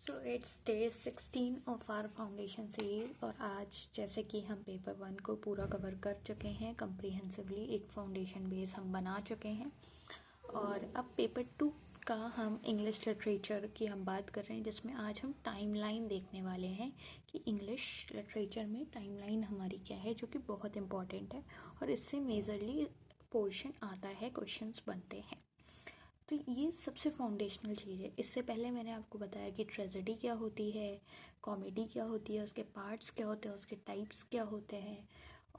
So it's day 16 of our foundation series और आज जैसे कि हम पेपर 1 को पूरा कवर कर चुके हैं कम्प्रीहेंसिवली, एक फाउंडेशन बेस हम बना चुके हैं और अब पेपर 2 का हम इंग्लिश लिटरेचर की हम बात कर रहे हैं, जिसमें आज हम टाइमलाइन देखने वाले हैं कि इंग्लिश लिटरेचर में टाइमलाइन हमारी क्या है, जो कि बहुत इम्पॉर्टेंट है और इससे मेजरली पोर्शन आता है, क्वेश्चंस बनते हैं। तो ये सबसे फाउंडेशनल चीज़ है। इससे पहले मैंने आपको बताया कि ट्रेजेडी क्या होती है, कॉमेडी क्या होती है, उसके पार्ट्स क्या होते हैं, उसके टाइप्स क्या होते हैं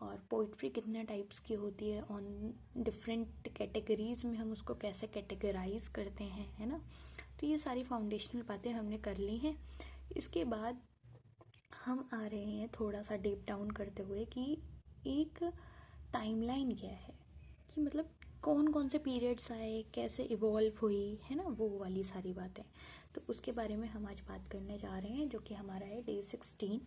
और पोइट्री कितने टाइप्स की होती है, ऑन डिफरेंट कैटेगरीज में हम उसको कैसे कैटेगराइज करते हैं, है ना। तो ये सारी फाउंडेशनल बातें हमने कर ली हैं। इसके बाद हम आ रहे हैं थोड़ा सा डीप डाउन करते हुए कि एक टाइमलाइन क्या है, कि मतलब कौन कौन से पीरियड्स आए, कैसे इवॉल्व हुई, है ना, वो वाली सारी बातें। तो उसके बारे में हम आज बात करने जा रहे हैं, जो कि हमारा है डे 16।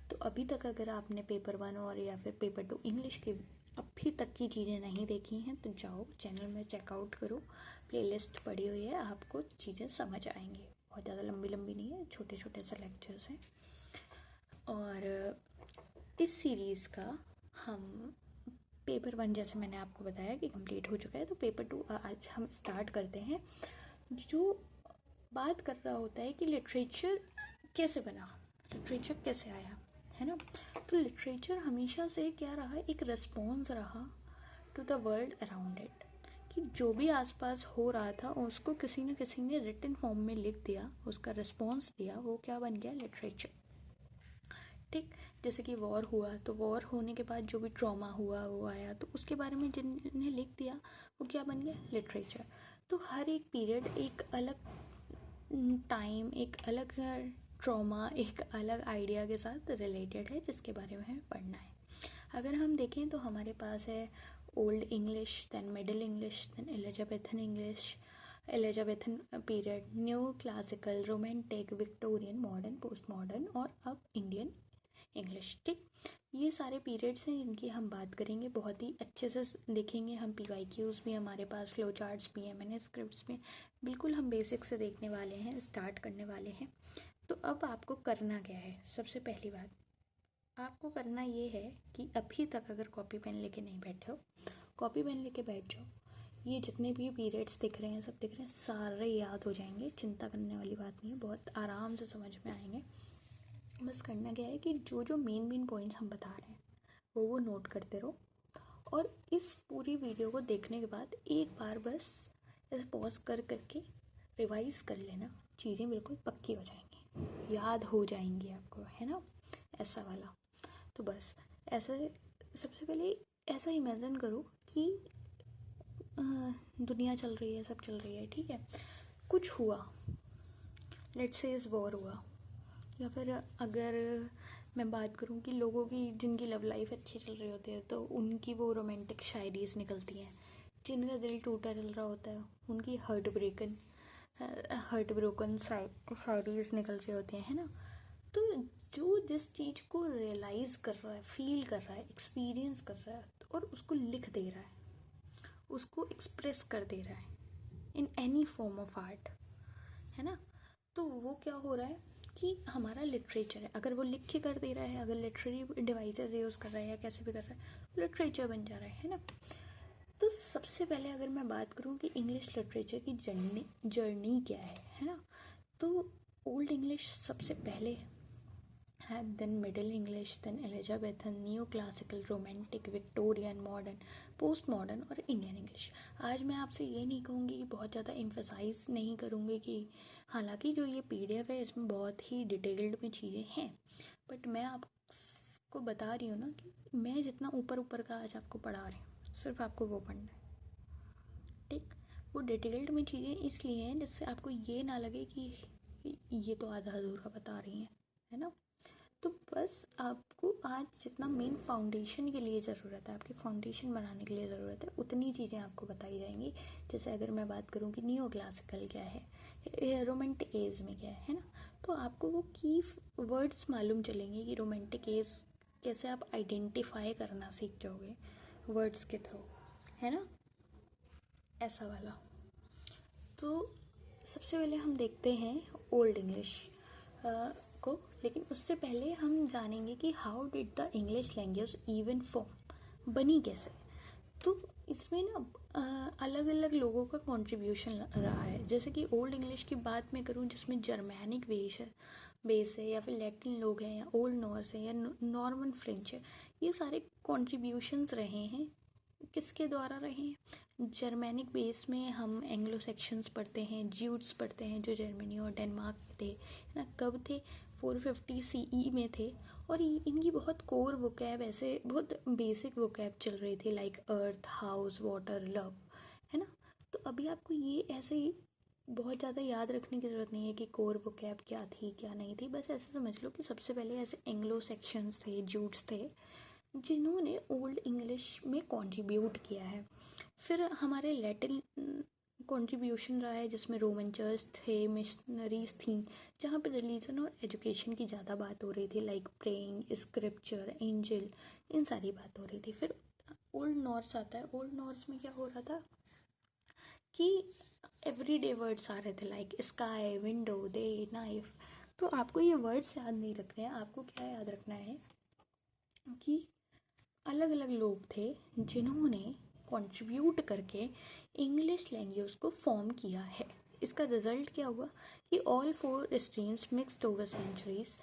तो अभी तक अगर आपने पेपर 1 और या फिर पेपर 2 इंग्लिश की अभी तक की चीज़ें नहीं देखी हैं तो जाओ चैनल में चेकआउट करो, प्लेलिस्ट पड़ी हुई है, आपको चीज़ें समझ आएंगी। बहुत ज़्यादा लंबी लंबी नहीं है, छोटे छोटे से लेक्चर्स हैं। और इस सीरीज़ का हम पेपर 1 जैसे मैंने आपको बताया कि कंप्लीट हो चुका है, तो पेपर 2 आज हम स्टार्ट करते हैं, जो बात कर रहा होता है कि लिटरेचर कैसे बना, लिटरेचर कैसे आया, है ना। तो लिटरेचर हमेशा से क्या रहा, एक रिस्पॉन्स रहा to the world around it, कि जो भी आसपास हो रहा था उसको किसी न किसी ने रिटन फॉर्म में लिख दिया, उसका रिस्पॉन्स दिया, वो क्या बन गया, लिटरेचर। ठीक, जैसे कि वॉर हुआ तो वॉर होने के बाद जो भी ट्रॉमा हुआ वो आया, तो उसके बारे में जिन्हें लिख दिया वो क्या बन गया, लिटरेचर। तो हर एक पीरियड एक अलग टाइम, एक अलग ट्रॉमा, एक अलग आइडिया के साथ रिलेटेड है, जिसके बारे में हमें पढ़ना है। अगर हम देखें तो हमारे पास है old English, then Middle English, then Elizabethan English, Elizabethan period, new classical, romantic, Victorian, modern, post modern और अब इंडियन इंग्लिश। ठीक, ये सारे पीरियड्स हैं जिनकी हम बात करेंगे, बहुत ही अच्छे से देखेंगे हम। PYQs भी हमारे पास, फ्लो चार्ट्स भी हैं, मैंने स्क्रिप्ट्स में बिल्कुल हम बेसिक से देखने वाले हैं, स्टार्ट करने वाले हैं। तो अब आपको करना क्या है, सबसे पहली बात आपको करना ये है कि अभी तक अगर कॉपी पेन लेके नहीं बैठे हो, कॉपी पेन लेके बैठ जाओ। ये जितने भी पीरियड्स दिख रहे हैं, सब दिख रहे हैं, सारे याद हो जाएंगे, चिंता करने वाली बात नहीं है, बहुत आराम से समझ में आएंगे। बस करना क्या है कि जो जो मेन पॉइंट्स हम बता रहे हैं वो नोट करते रहो, और इस पूरी वीडियो को देखने के बाद एक बार बस ऐसे पॉज कर करके रिवाइज कर लेना, चीज़ें बिल्कुल पक्की हो जाएंगी, याद हो जाएंगी आपको, है ना, ऐसा वाला। तो बस ऐसे सबसे पहले ऐसा इमेजिन करो कि दुनिया चल रही है, सब चल रही है, ठीक है, कुछ हुआ, लेट्स से इस वॉर हुआ, या फिर अगर मैं बात करूं कि लोगों की जिनकी लव लाइफ अच्छी चल रही होती है तो उनकी वो रोमांटिक शायरीज निकलती हैं, जिनका दिल टूटा चल रहा होता है उनकी हार्ट ब्रोकन शायरीज निकल रही होती हैं, है ना। तो जो जिस चीज़ को रियलाइज़ कर रहा है, फील कर रहा है, एक्सपीरियंस कर रहा है और उसको लिख दे रहा है, उसको एक्सप्रेस कर दे रहा है in any form of art, है ना, तो वो क्या हो रहा है कि हमारा लिटरेचर है। अगर वो लिख के कर दे रहा है, अगर लिटरेरी डिवाइसेस यूज़ कर रहा है या कैसे भी कर रहा है, तो लिटरेचर बन जा रहा है ना। तो सबसे पहले अगर मैं बात करूँ कि इंग्लिश लिटरेचर की जर्नी क्या है ना, तो ओल्ड इंग्लिश सबसे पहले है, then Middle English, then Elizabethan, new classical, romantic, Victorian, modern, post modern और इंडियन इंग्लिश। आज मैं आपसे ये नहीं कहूँगी कि बहुत ज़्यादा एम्फेसाइज नहीं करूँगी कि हालांकि जो ये PDF है इसमें बहुत ही डिटेल्ड में चीज़ें हैं, बट मैं आपको बता रही हूँ ना कि मैं जितना ऊपर ऊपर का आज आपको पढ़ा रही हूँ, सिर्फ आपको वो पढ़ना है। ठीक, वो डिटेल्ड में चीज़ें इसलिए हैं जिससे आपको ये ना लगे कि ये तो आधा अधूरा बता रही हैं, है ना। तो बस आपको आज जितना मेन फाउंडेशन के लिए ज़रूरत है, आपकी फाउंडेशन बनाने के लिए ज़रूरत है, उतनी चीज़ें आपको बताई जाएंगी। जैसे अगर मैं बात करूँ कि नियो क्लासिकल क्या है, रोमांटिक एज में क्या है ना, तो आपको वो की वर्ड्स मालूम चलेंगे कि रोमांटिक एज कैसे आप आइडेंटिफाई करना सीख जाओगे वर्ड्स के थ्रू, है ना, ऐसा वाला। तो सबसे पहले हम देखते हैं ओल्ड इंग्लिश। को। लेकिन उससे पहले हम जानेंगे कि how did the English language even form, बनी कैसे। तो इसमें ना अलग अलग लोगों का कंट्रीब्यूशन रहा है। जैसे कि ओल्ड इंग्लिश की बात मैं करूँ जिसमें जर्मैनिक बेस है, या फिर लैटिन लोग हैं, या ओल्ड नॉर्स है, या नॉर्मन फ्रेंच है, ये सारे कॉन्ट्रीब्यूशंस रहे हैं। किसके द्वारा रहे हैं? जर्मैनिक बेस में हम एंग्लो सेक्शंस पढ़ते हैं, ज्यूट्स पढ़ते हैं जो जर्मनी और डेनमार्क में थे, है ना। कब थे? 450 CE में थे। और इनकी बहुत कोर वोकैब, ऐसे बहुत बेसिक वोकैब चल रही थी, like earth, house, water, love, है ना। तो अभी आपको ये ऐसे ही बहुत ज़्यादा याद रखने की ज़रूरत नहीं है कि कोर वोकैब क्या थी क्या नहीं थी। बस ऐसे समझ लो कि सबसे पहले ऐसे एंग्लो सेक्शंस थे, ज्यूट्स थे, जिन्होंने ओल्ड इंग्लिश में कंट्रीब्यूट किया है। फिर हमारे लैटिन कंट्रीब्यूशन रहा है जिसमें रोमन चर्च थे, मिशनरीज थी, जहाँ पे रिलीजन और एजुकेशन की ज़्यादा बात हो रही थी, लाइक प्रेइंग, स्क्रिप्चर, एंजल, इन सारी बात हो रही थी। फिर ओल्ड नॉर्स आता है। ओल्ड नॉर्स में क्या हो रहा था कि एवरीडे वर्ड्स आ रहे थे, like sky, window, day, knife. तो आपको ये वर्ड्स याद नहीं रखने हैं, आपको क्या याद रखना है कि अलग अलग लोग थे जिन्होंने कंट्रीब्यूट करके इंग्लिश लैंग्वेज को फॉर्म किया है। इसका रिजल्ट क्या हुआ कि all 4 streams mixed over centuries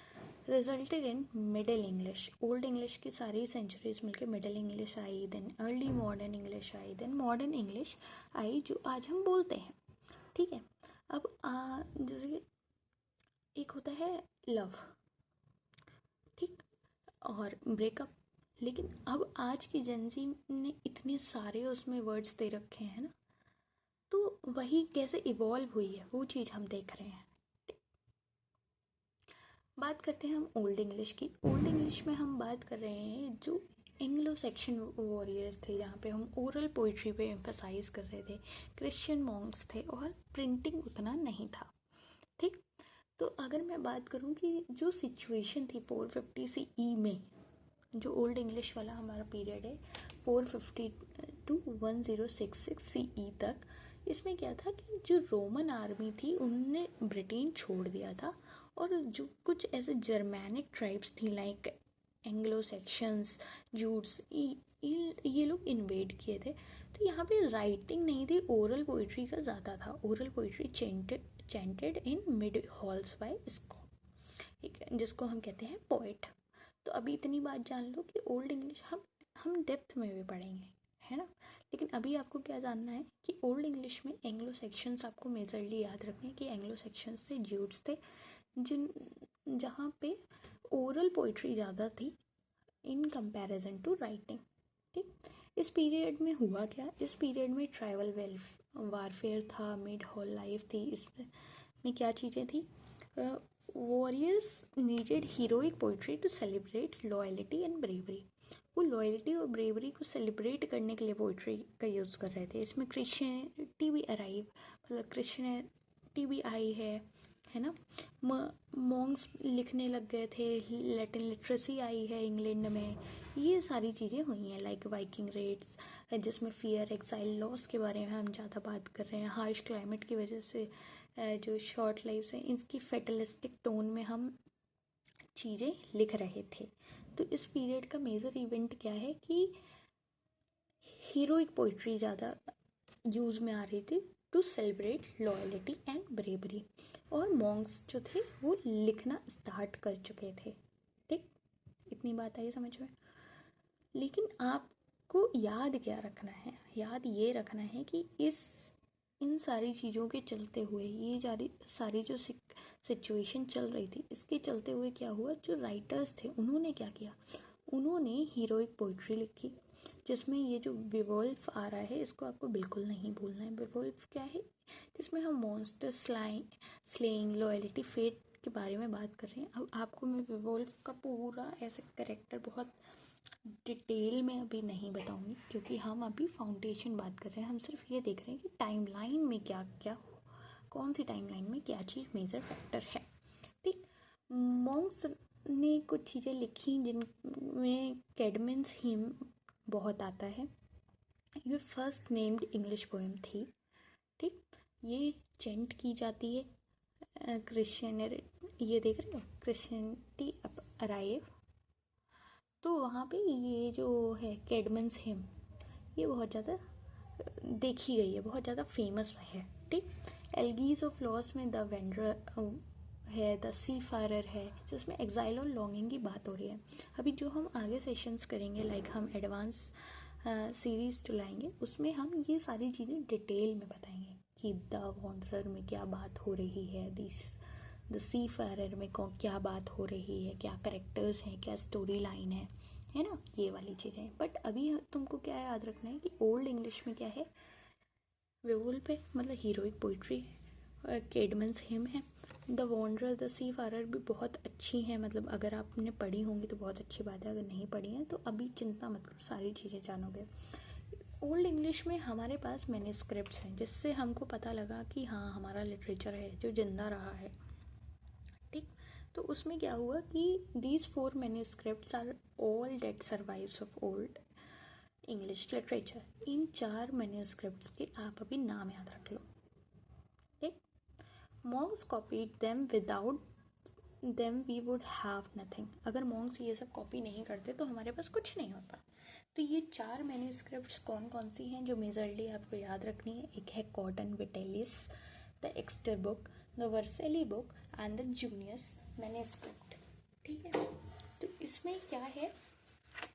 resulted in middle English. Old English की सारी सेंचुरीज मिलकर मिडिल इंग्लिश आई, देन अर्ली मॉडर्न इंग्लिश आई, देन मॉडर्न इंग्लिश आई जो आज हम बोलते हैं। ठीक है। अब जैसे एक होता है लव, ठीक, और ब्रेकअप। लेकिन अब आज की जेंजी ने इतने सारे उसमें वर्ड्स दे रखे हैं ना, तो वही कैसे इवॉल्व हुई है वो चीज़ हम देख रहे हैं। बात करते हैं हम ओल्ड इंग्लिश की। ओल्ड इंग्लिश में हम बात कर रहे हैं जो एंग्लो सेक्शन वॉरियर्स थे, जहाँ पे हम ओरल पोइट्री पे एम्फसाइज कर रहे थे, क्रिश्चियन मॉन्क्स थे, और प्रिंटिंग उतना नहीं था। ठीक। तो अगर मैं बात करूँ कि जो सिचुएशन थी 450 CE में, जो ओल्ड इंग्लिश वाला हमारा पीरियड है 450 to 1066 CE तक, इसमें क्या था कि जो रोमन आर्मी थी उनने ब्रिटेन छोड़ दिया था, और जो कुछ ऐसे जर्मैनिक ट्राइब्स थी, लाइक एंग्लो सेक्शंस, जूट्स, ये लोग इन्वेड किए थे। तो यहाँ पे राइटिंग नहीं थी, ओरल पोइट्री का ज़्यादा था। Oral poetry chanted in mead halls by scop, जिसको हम कहते हैं पोएट। तो अभी इतनी बात जान लो कि ओल्ड इंग्लिश हम डेप्थ में भी पढ़ेंगे, है ना। लेकिन अभी आपको क्या जानना है कि ओल्ड इंग्लिश में एंग्लो सेक्शंस आपको मेजरली याद रखने कि एंग्लो सेक्शंस थे, ज्यूट्स थे, जहाँ पे ओरल पोइट्री ज़्यादा थी इन कंपैरिजन टू राइटिंग। ठीक। इस पीरियड में हुआ क्या? इस पीरियड में ट्राइबल वारफेयर था, मिड हॉल लाइफ थी। इसमें क्या चीज़ें थी? Warriors needed heroic poetry to celebrate loyalty and bravery. वो लॉयल्टी और ब्रेवरी को सेलिब्रेट करने के लिए पोइट्री का यूज़ कर रहे थे। इसमें क्रिश्चियनिटी भी अराइव, मतलब क्रिश्चियनिटी भी आई है ना। मॉन्क्स लिखने लग गए थे, लैटिन लिटरेसी आई है इंग्लैंड में। ये सारी चीज़ें हुई हैं, लाइक वाइकिंग रेट्स, जिसमें फियर, एक्साइल, लॉस के बारे में हम ज़्यादा बात कर रहे हैं। हार्श क्लाइमेट की वजह से जो शॉर्ट लाइफ्स हैं, इसकी फेटलिस्टिक टोन में हम चीज़ें लिख रहे थे। तो इस पीरियड का मेजर इवेंट क्या है कि हीरोइक पोइट्री ज़्यादा यूज़ में आ रही थी to celebrate loyalty and bravery, और मॉन्क्स जो थे वो लिखना स्टार्ट कर चुके थे। ठीक, इतनी बात आई समझ में। लेकिन आपको याद क्या रखना है? याद ये रखना है कि इन सारी चीज़ों के चलते हुए, ये सारी जो सिचुएशन चल रही थी, इसके चलते हुए क्या हुआ, जो राइटर्स थे उन्होंने क्या किया, उन्होंने हीरोइक पोइट्री लिखी, जिसमें ये जो विवोल्फ आ रहा है इसको आपको बिल्कुल नहीं भूलना है। विवोल्फ क्या है? जिसमें हम मॉन्स्टर स्लेइंग, लॉयल्टी, फेट के बारे में बात कर रहे हैं। अब आपको मैं विवोल्फ का पूरा ऐसे कैरेक्टर बहुत डिटेल में अभी नहीं बताऊंगी, क्योंकि हम अभी फाउंडेशन बात कर रहे हैं। हम सिर्फ ये देख रहे हैं कि टाइमलाइन में क्या क्या, कौन सी टाइमलाइन में क्या चीज़ मेजर फैक्टर है। ठीक। मॉन्क्स ने कुछ चीज़ें लिखी जिनमें कैडमेंस हिम बहुत आता है। ये फर्स्ट नेम्ड इंग्लिश पोएम थी। ठीक। ये चेंट की जाती है ये देख रहे हो क्रिश्चियनिटी अराइव, तो वहाँ पे ये जो है कैडमन्स हिम, ये बहुत ज़्यादा देखी गई है, बहुत ज़्यादा फेमस है। ठीक, एल्गीज ऑफ लॉस में द वेंडर है, द सी फारर है, जिसमें एग्जाइल और लॉन्गिंग की बात हो रही है। अभी जो हम आगे सेशंस करेंगे, लाइक हम एडवांस सीरीज चलाएंगे, उसमें हम ये सारी चीज़ें डिटेल में बताएंगे कि द वॉन्डरर में क्या बात हो रही है, द सी फारर में क्या बात हो रही है, क्या करेक्टर्स हैं, क्या स्टोरी लाइन है ना, ये वाली चीज़ें। बट अभी तुमको क्या याद रखना है कि ओल्ड इंग्लिश में क्या है, वेवुल्फ पे मतलब हीरोइक पोइट्री, कैडमन्स हिम है, द वॉन्डरर द सी फारर भी बहुत अच्छी हैं, मतलब अगर आपने पढ़ी होंगी तो बहुत अच्छी बात है, अगर नहीं पढ़ी हैं तो अभी चिंता मत करो, सारी चीज़ें जानोगे। ओल्ड इंग्लिश में हमारे पास मैन्युस्क्रिप्ट्स हैं, जिससे हमको पता लगा कि हाँ हमारा लिटरेचर है जो जिंदा रहा है। ठीक, तो उसमें क्या हुआ कि these 4 manuscripts are all that survives of old English literature. इन 4 मैन्युस्क्रिप्ट्स के आप अभी नाम याद रख लो। ठीक, monks copied them, without them we would have nothing. अगर मॉन्क्स ये सब कॉपी नहीं करते तो हमारे पास कुछ नहीं होता। तो ये 4 मैन्युस्क्रिप्ट्स कौन कौन सी हैं जो मेजरली आपको याद रखनी है? एक है Cotton Vitellius, the Exeter book, the Vercelli book and the Junius manuscript. ठीक है, तो इसमें क्या है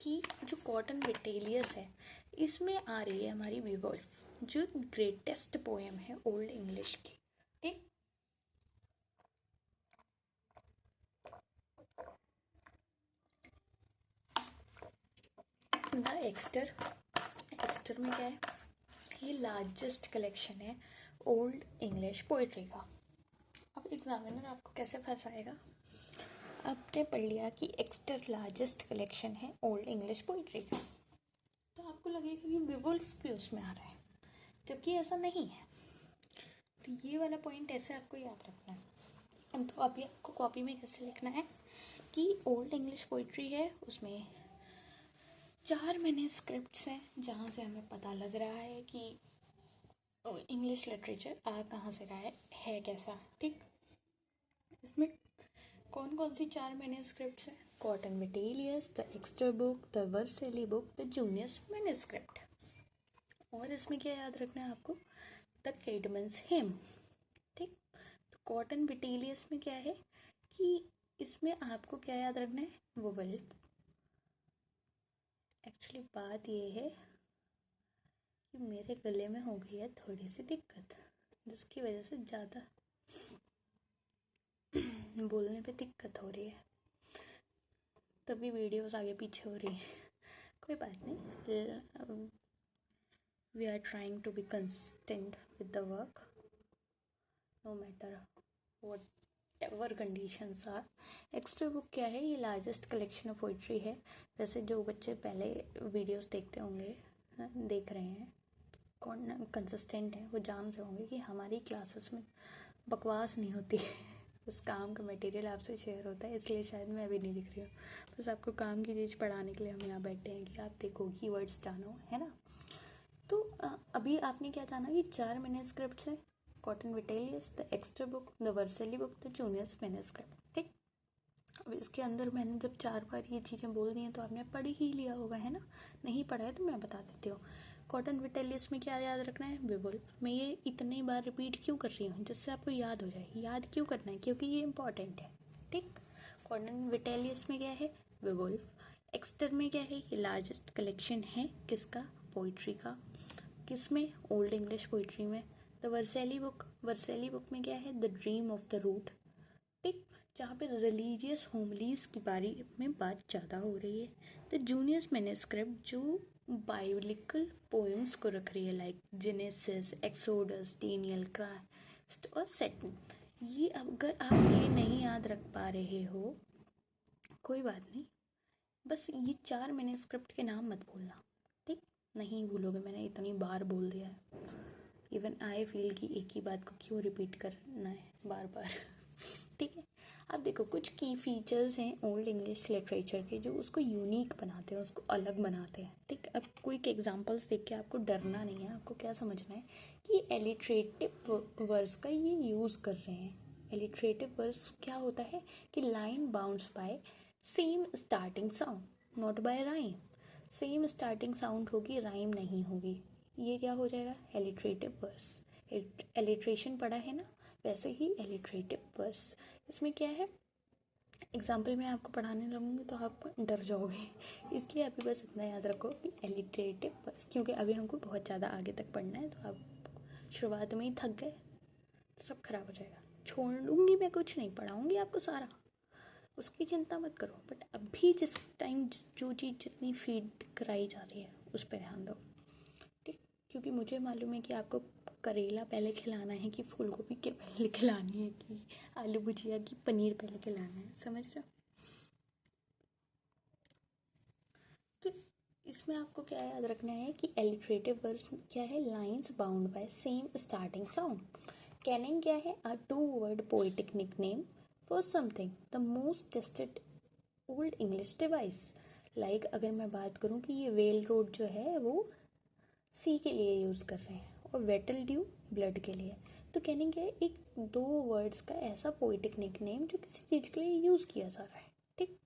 कि जो कॉटन विटेलियस है, इसमें आ रही है हमारी बेवुल्फ, जो ग्रेटेस्ट पोएम है ओल्ड इंग्लिश की। ठीक, द एक्स्टर में क्या है, ये लार्जेस्ट कलेक्शन है ओल्ड इंग्लिश पोइट्री का। अब एग्जामिनर आपको कैसे फंसाएगा, आपने पढ़ लिया कि एक्स्टर लार्जेस्ट कलेक्शन है ओल्ड इंग्लिश पोइट्री का, तो आपको लगेगा कि बेवुल्फ भी उसमें आ रहा है, जबकि ऐसा नहीं है। तो ये वाला पॉइंट ऐसे आपको याद रखना है। तो अभी आपको कॉपी में कैसे लिखना है कि ओल्ड इंग्लिश पोइट्री है, उसमें 4 मैन्युस्क्रिप्ट्स हैं, जहाँ से हमें पता लग रहा है कि इंग्लिश लिटरेचर आ कहाँ से रहा है कैसा। ठीक, इसमें कौन कौन सी 4 मैन्युस्क्रिप्ट्स हैं? Cotton Vitellius, the Exeter book, the Vercelli book, the Junius manuscript. और इसमें क्या याद रखना है आपको? The Caedmon's hymn. ठीक, तो कॉटन विटेलियस में क्या है कि इसमें आपको क्या याद रखना है? वेवुल्फ। एक्चुअली बात ये है कि मेरे गले में हो गई है थोड़ी सी दिक्कत, जिसकी वजह से ज़्यादा बोलने पे दिक्कत हो रही है, तभी वीडियोस आगे पीछे हो रही है। कोई बात नहीं, we are trying to be consistent with the work, no matter whatever conditions are. Extra book क्या है? ये लार्जेस्ट कलेक्शन ऑफ पोइट्री है। वैसे जो बच्चे पहले वीडियोस देखते होंगे, देख रहे हैं, कौन कंसिस्टेंट है, वो जान रहे होंगे कि हमारी क्लासेस में बकवास नहीं होती है। उस काम का मटेरियल आपसे शेयर होता है, इसलिए शायद मैं अभी नहीं दिख रही हूँ। बस आपको काम की चीज़ पढ़ाने के लिए हम यहाँ बैठे हैं कि आप देखो, कीवर्ड्स जानो, है ना। तो अभी आपने क्या जाना कि 4 मैन्युस्क्रिप्ट्स हैं, Cotton Vitellius, the Exeter book, the Vercelli book, the Junius manuscript. ठीक, अब इसके अंदर मैंने जब 4 बार ये चीज़ें बोल दी हैं तो आपने पढ़ ही लिया होगा, है ना। नहीं पढ़ा है तो मैं बता देती हूँ। कॉटन विटेलियस में क्या याद रखना है? बेवुल्फ। मैं ये इतनी बार रिपीट क्यों कर रही हूँ? जिससे आपको याद हो जाए। याद क्यों करना है? क्योंकि ये इंपॉर्टेंट है। ठीक, कॉटन विटेलियस में क्या है? बेवुल्फ। एक्स्टर में क्या है? ये लार्जेस्ट कलेक्शन है किसका? पोइट्री का। किस में? ओल्ड इंग्लिश पोइट्री में। द वर्सेली बुक में क्या है? The dream of the rood. ठीक, जहाँ पे रिलीजियस होमलीज की बारे में बात ज़्यादा हो रही है। द जूनियस मैन्युस्क्रिप्ट जो बाइबलिकल पोएम्स को रख रही है, like genesis, exodus, Daniel, Christ और सेटन। ये अगर आप ये नहीं याद रख पा रहे हो, कोई बात नहीं, बस ये 4 मैन्युस्क्रिप्ट के नाम मत भूलना। ठीक, नहीं भूलोगे, मैंने इतनी बार बोल दिया है। इवन आई फील कि एक ही बात को क्यों रिपीट करना है बार बार। ठीक है, अब देखो कुछ की फीचर्स हैं ओल्ड इंग्लिश लिटरेचर के जो उसको यूनिक बनाते हैं, उसको अलग बनाते हैं। ठीक, अब क्विक एग्जांपल्स देख के आपको डरना नहीं है, आपको क्या समझना है कि एलिट्रेटिव वर्ड्स का ये यूज़ कर रहे हैं। एलिट्रेटिव वर्ड्स क्या होता है कि line bounds by same starting sound, not by rhyme. Same starting sound होगी, राइम नहीं होगी, ये क्या हो जाएगा एलिट्रेटिव वर्ड्स। एलिट्रेशन पढ़ा है ना, वैसे ही एलिट्रेटिव वर्ड्स। इसमें क्या है, एग्जाम्पल मैं आपको पढ़ाने लगूंगी तो आप डर जाओगे, इसलिए अभी बस इतना याद रखो कि एलिट्रेटिव वर्ड्स, क्योंकि अभी हमको बहुत ज़्यादा आगे तक पढ़ना है, तो आप शुरुआत में ही थक गए तो सब खराब हो जाएगा। छोड़ दूंगी मैं, कुछ नहीं पढ़ाऊंगी आपको सारा, उसकी चिंता मत करो, बट अभी जिस टाइम जो चीज़ जितनी फीड कराई जा रही है उस पर ध्यान दो, ठीक। क्योंकि मुझे मालूम है कि आपको करेला पहले खिलाना है कि फूल गोभी के पहले खिलानी है कि आलू भुजिया की पनीर पहले खिलाना है, समझ रहे हो। तो इसमें आपको क्या याद रखना है कि एलिट्रेटिव वर्ड्स क्या है, lines bound by same starting sound. Kenning क्या है, a two word poetic nickname for something, the most tested old English device. Like अगर मैं बात करूँ कि ये वेल रोड जो है वो सी के लिए यूज़ कर रहे हैं और वेटल ड्यू ब्लड के लिए, तो कैनिंग क्या है, एक दो वर्ड्स का ऐसा पोएटिक निकनेम जो किसी चीज़ के लिए यूज़ किया जा रहा है, ठीक।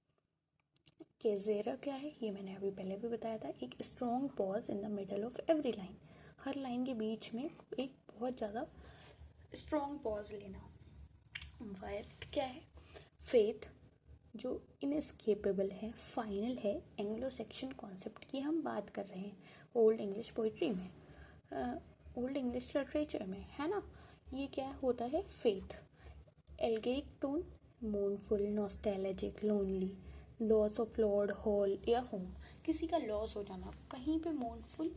केजेरा क्या है, ये मैंने अभी पहले भी बताया था, एक strong pause in the middle of every line, her line के बीच में एक बहुत ज़्यादा स्ट्रॉन्ग पॉज लेना। वायलेट क्या है, फेथ जो इनएस्केपेबल है, फाइनल है, एंग्लो सेक्शन कॉन्सेप्ट की हम बात कर रहे हैं ओल्ड इंग्लिश पोइट्री में, ओल्ड इंग्लिश लिटरेचर में, है ना। ये क्या होता है, faith. Elegiac tone, mournful, nostalgic, lonely, loss of lord, hall या होम, किसी का लॉस हो जाना, कहीं पे मोurnफुल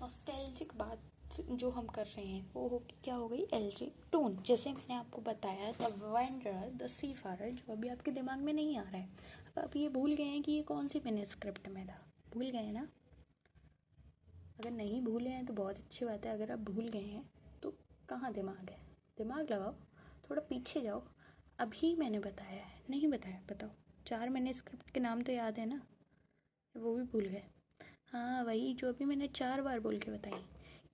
नॉस्टैल्जिक बात जो हम कर रहे हैं वो हो क्या हो गई एल्जिक टोन। जैसे मैंने आपको बताया द वेंडरर, द सीफारर, जो अभी आपके दिमाग में नहीं आ रहा है, अब आप ये भूल गए हैं कि ये कौन सी मैन्युस्क्रिप्ट में था, भूल गए ना। अगर नहीं भूले हैं तो बहुत अच्छी बात है, अगर आप भूल गए हैं तो कहाँ दिमाग है, दिमाग लगाओ, थोड़ा पीछे जाओ। अभी मैंने बताया है, नहीं बताया, बताओ। 4 मैन्युस्क्रिप्ट के नाम तो याद है ना, वो भी भूल गए। हाँ वही जो अभी मैंने 4 बार बोल के बताई।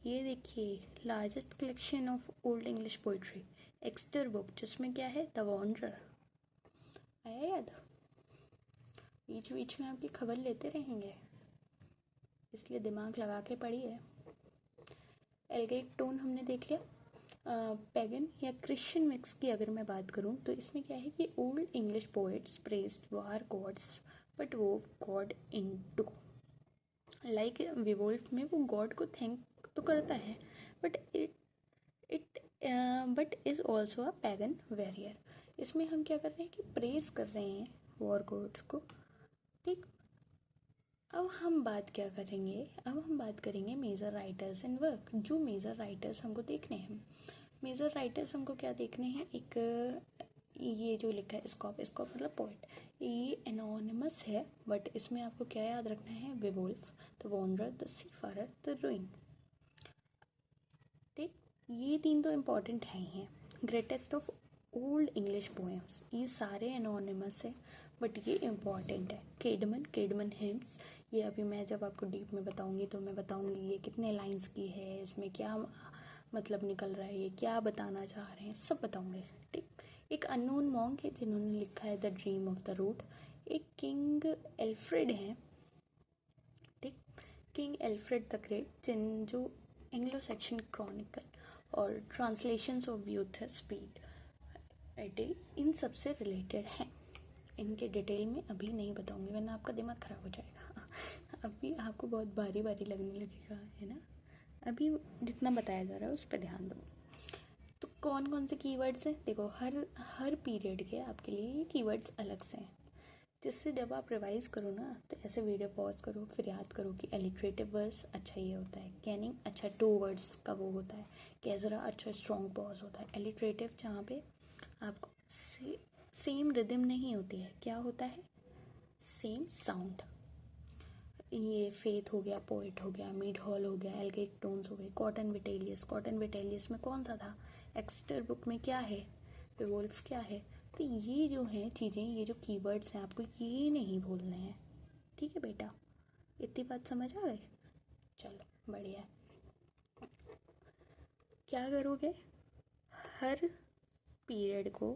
ये देखिए, largest collection of old English poetry, Exter book, जिसमें क्या है द वॉन्डरर, आया याद। बीच बीच में आपकी खबर लेते रहेंगे, इसलिए दिमाग लगा के पढ़िए। एल्गेरिक टोन हमने देख लिया। पैगन या क्रिश्चियन मिक्स की अगर मैं बात करूं तो इसमें क्या है कि old English poets praised war gods but वो गॉड इनटू, लाइक विवोल्फ में वो गॉड को थैंक तो करता है but it but is also a pagan warrior. इसमें हम क्या कर रहे हैं कि प्रेज कर रहे हैं वॉर गॉड्स को, ठीक। अब हम बात क्या करेंगे, अब हम बात करेंगे मेजर राइटर्स एंड वर्क। जो मेजर राइटर्स हमको देखने हैं, मेजर राइटर्स हमको क्या देखने हैं, एक ये जो लिखा है स्कॉप, स्कॉप मतलब पोइट, ये एनोनिमस है, बट इसमें आपको क्या याद रखना है, Beowulf, the wanderer, the seafarer, the ruin, ठीक। ये 3 तो इम्पॉर्टेंट है ही हैं। Greatest of old English poems, ये सारे एनोनिमस है बट ये इम्पॉर्टेंट है। केडमन, केडमन हिम्स, ये अभी मैं जब आपको डीप में बताऊंगी तो मैं बताऊंगी ये कितने लाइंस की है, इसमें क्या मतलब निकल रहा है, ये क्या बताना चाह रहे हैं, सब बताऊंगे, ठीक। एक अननोन मॉन्क है जिन्होंने लिखा है the dream of the rood. एक किंग एल्फ्रेड है, ठीक, किंग एल्फ्रेड द ग्रेट, जिन जो एंग्लो सेक्शन क्रॉनिकल और ट्रांसलेशंस ऑफ यूथ स्पीड इन सब से रिलेटेड हैं। इनके डिटेल में अभी नहीं बताऊंगी वरना आपका दिमाग ख़राब हो जाएगा अभी आपको बहुत भारी भारी लगने लगेगा, है ना। अभी जितना बताया जा रहा है उस पर ध्यान दो। तो कौन कौन से कीवर्ड्स हैं, देखो हर हर पीरियड के आपके लिए ये कीवर्ड्स अलग से हैं, जिससे जब आप रिवाइज़ करो ना तो ऐसे वीडियो पॉज करो, फिर याद करो कि एलिट्रेटिव वर्ड्स अच्छा ये होता है, कैनिंग अच्छा 2 वर्ड्स का वो होता है, कैजरा अच्छा स्ट्रॉन्ग पॉज होता है। एलिट्रेटिव जहाँ पे आपको सेम रिदम नहीं होती है, क्या होता है, सेम साउंड। ये फेथ हो गया, पोइट हो गया, मिड हॉल हो गया, एल्गेरिक टोन्स हो गए, कॉटन विटेलियस, कॉटन विटेलियस में कौन सा था, एक्स्टर बुक में क्या है, विवोल्फ क्या है। तो ये जो हैं चीज़ें, ये जो कीवर्ड्स हैं आपको ये नहीं भूलने हैं, ठीक है बेटा, इतनी बात समझ आ गई। चलो बढ़िया है। क्या करोगे, हर पीरियड को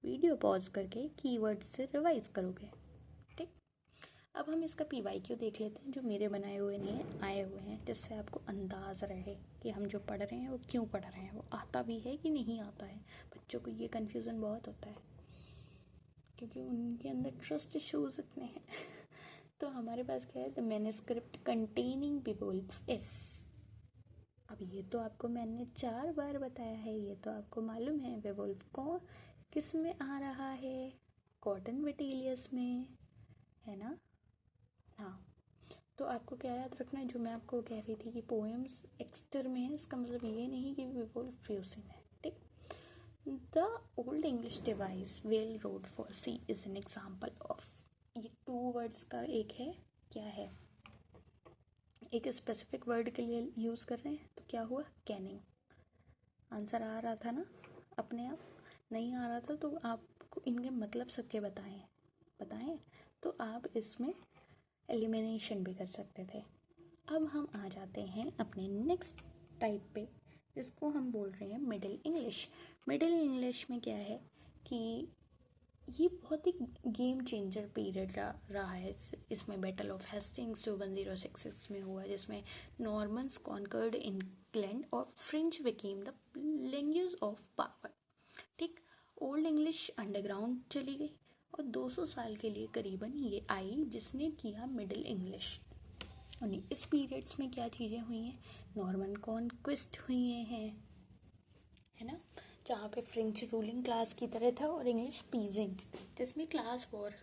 वीडियो पॉज करके कीवर्ड से रिवाइज करोगे। ठीक, अब हम इसका PYQ देख लेते हैं जो मेरे बनाए हुए नहीं आए हुए हैं, जिससे आपको अंदाज़ रहे कि हम जो पढ़ रहे हैं वो क्यों पढ़ रहे हैं, वो आता भी है कि नहीं आता है। बच्चों को ये कन्फ्यूज़न बहुत होता है क्योंकि उनके अंदर ट्रस्ट इश्यूज इतने हैं। तो हमारे पास क्या है, द मैन्युस्क्रिप्ट कंटेनिंग विवोल्फ एस। अब ये तो आपको मैंने 4 बार बताया है, ये तो आपको मालूम है। विवोल्फ कौन किस में आ रहा है, कॉटन विटिलियस में, है ना। हाँ, तो आपको क्या याद रखना है, जो मैं आपको कह रही थी कि पोएम्स एक्स्टर में है, इसका मतलब ये नहीं कि विवोल्फ फ्यूसी में है। ठीक, the old English device whale road for sea is an example of, ये 2 वर्ड्स का एक है, क्या है, एक स्पेसिफिक वर्ड के लिए यूज़ कर रहे हैं, तो क्या हुआ, कैनिंग। आंसर आ रहा था ना अपने आप, नहीं आ रहा था तो आपको इनके मतलब सबके बताएं तो आप इसमें एलिमिनेशन भी कर सकते थे। अब हम आ जाते हैं अपने नेक्स्ट टाइप पे, जिसको हम बोल रहे हैं मिडिल इंग्लिश। मिडिल इंग्लिश में क्या है कि ये बहुत ही गेम चेंजर पीरियड रहा है। इसमें बैटल ऑफ हेस्टिंग्स जो 1066 में हुआ, जिसमें नॉर्मन्स कॉन्कर्ड इंग्लैंड और French became the language of power. ठीक, ओल्ड इंग्लिश अंडरग्राउंड चली गई और 200 साल के लिए करीबन ये आई, जिसने किया मिडिल इंग्लिश। और इस पीरियड्स में क्या चीज़ें हुई हैं, नॉर्मन कॉन्क्विस्ट हुई हैं, है ना, जहाँ पे फ्रेंच रूलिंग क्लास की तरह था और इंग्लिश पीजेंट्स थी, जिसमें क्लास वॉर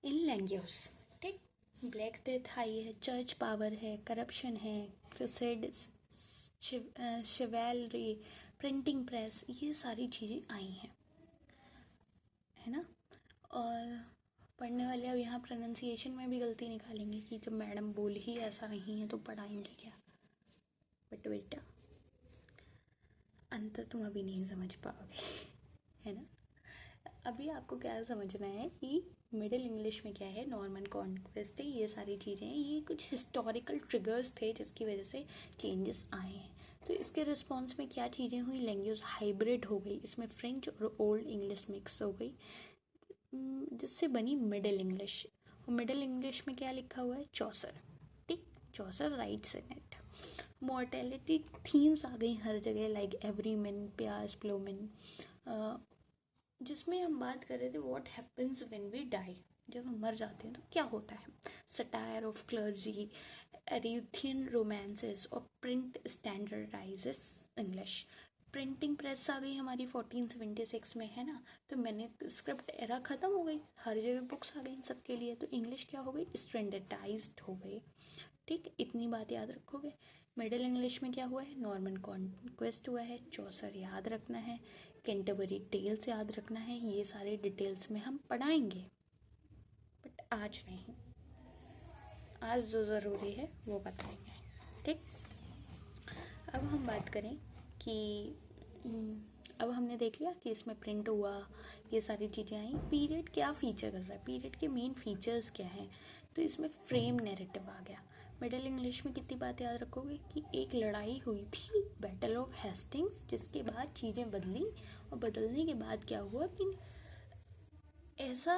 इन लैंग्वेज। ठीक, ब्लैक डेथ आई है, चर्च पावर है, करप्शन है, क्रूसेड्स, शिवेलरी, प्रिंटिंग प्रेस, ये सारी चीज़ें आई हैं, है ना। और पढ़ने वाले अब यहाँ प्रोनाउंसिएशन में भी गलती निकालेंगे कि जब मैडम बोल ही ऐसा नहीं है तो पढ़ाएंगे क्या। बट बेटा अंतर तुम अभी नहीं समझ पाओगे, है ना। अभी आपको क्या समझना है कि मिडिल इंग्लिश में क्या है, नॉर्मन कॉन्क्वेस्ट है, ये सारी चीज़ें हैं, ये कुछ हिस्टोरिकल ट्रिगर्स थे जिसकी वजह से चेंजेस आए हैं। तो इसके रिस्पॉन्स में क्या चीज़ें हुई, लैंग्वेज हाइब्रिड हो गई, इसमें फ्रेंच और ओल्ड इंग्लिश मिक्स हो गई, जिससे बनी मिडिल इंग्लिश। और मिडिल इंग्लिश में क्या लिखा हुआ है, चौसर। ठीक, Chaucer writes in it. Mortality themes आ गई हर जगह, लाइक एवरी मैन, प्यास, प्लोमिन, जिसमें हम बात कर रहे थे what happens when we die, जब हम मर जाते हैं तो क्या होता है। Satire of clergy, Arthurian romances और print standardises English. Printing press आ गई हमारी 1476 में, है ना। तो मैंने स्क्रिप्ट एरा ख़त्म हो गई, हर जगह बुक्स आ गई सबके लिए, तो इंग्लिश क्या हो गई, स्टैंडर्डाइज्ड हो गई। ठीक, इतनी बात याद रखोगे। मिडिल इंग्लिश में क्या हुआ है, नॉर्मन कॉन्क्वेस्ट हुआ है, चौसर याद रखना है, कैंटरबरी टेल्स याद रखना है, ये सारे डिटेल्स में हम पढ़ाएंगे बट आज नहीं, आज जो ज़रूरी है वो बताएंगे। ठीक, अब हम बात करें कि अब हमने देख लिया कि इसमें प्रिंट हुआ, ये सारी चीज़ें आई। पीरियड क्या फीचर कर रहा है, पीरियड के मेन फीचर्स क्या हैं, तो इसमें फ्रेम नैरेटिव आ गया। मिडिल इंग्लिश में कितनी बात याद रखोगे कि एक लड़ाई हुई थी, बैटल ऑफ हेस्टिंग्स, जिसके बाद चीज़ें बदली, और बदलने के बाद क्या हुआ कि ऐसा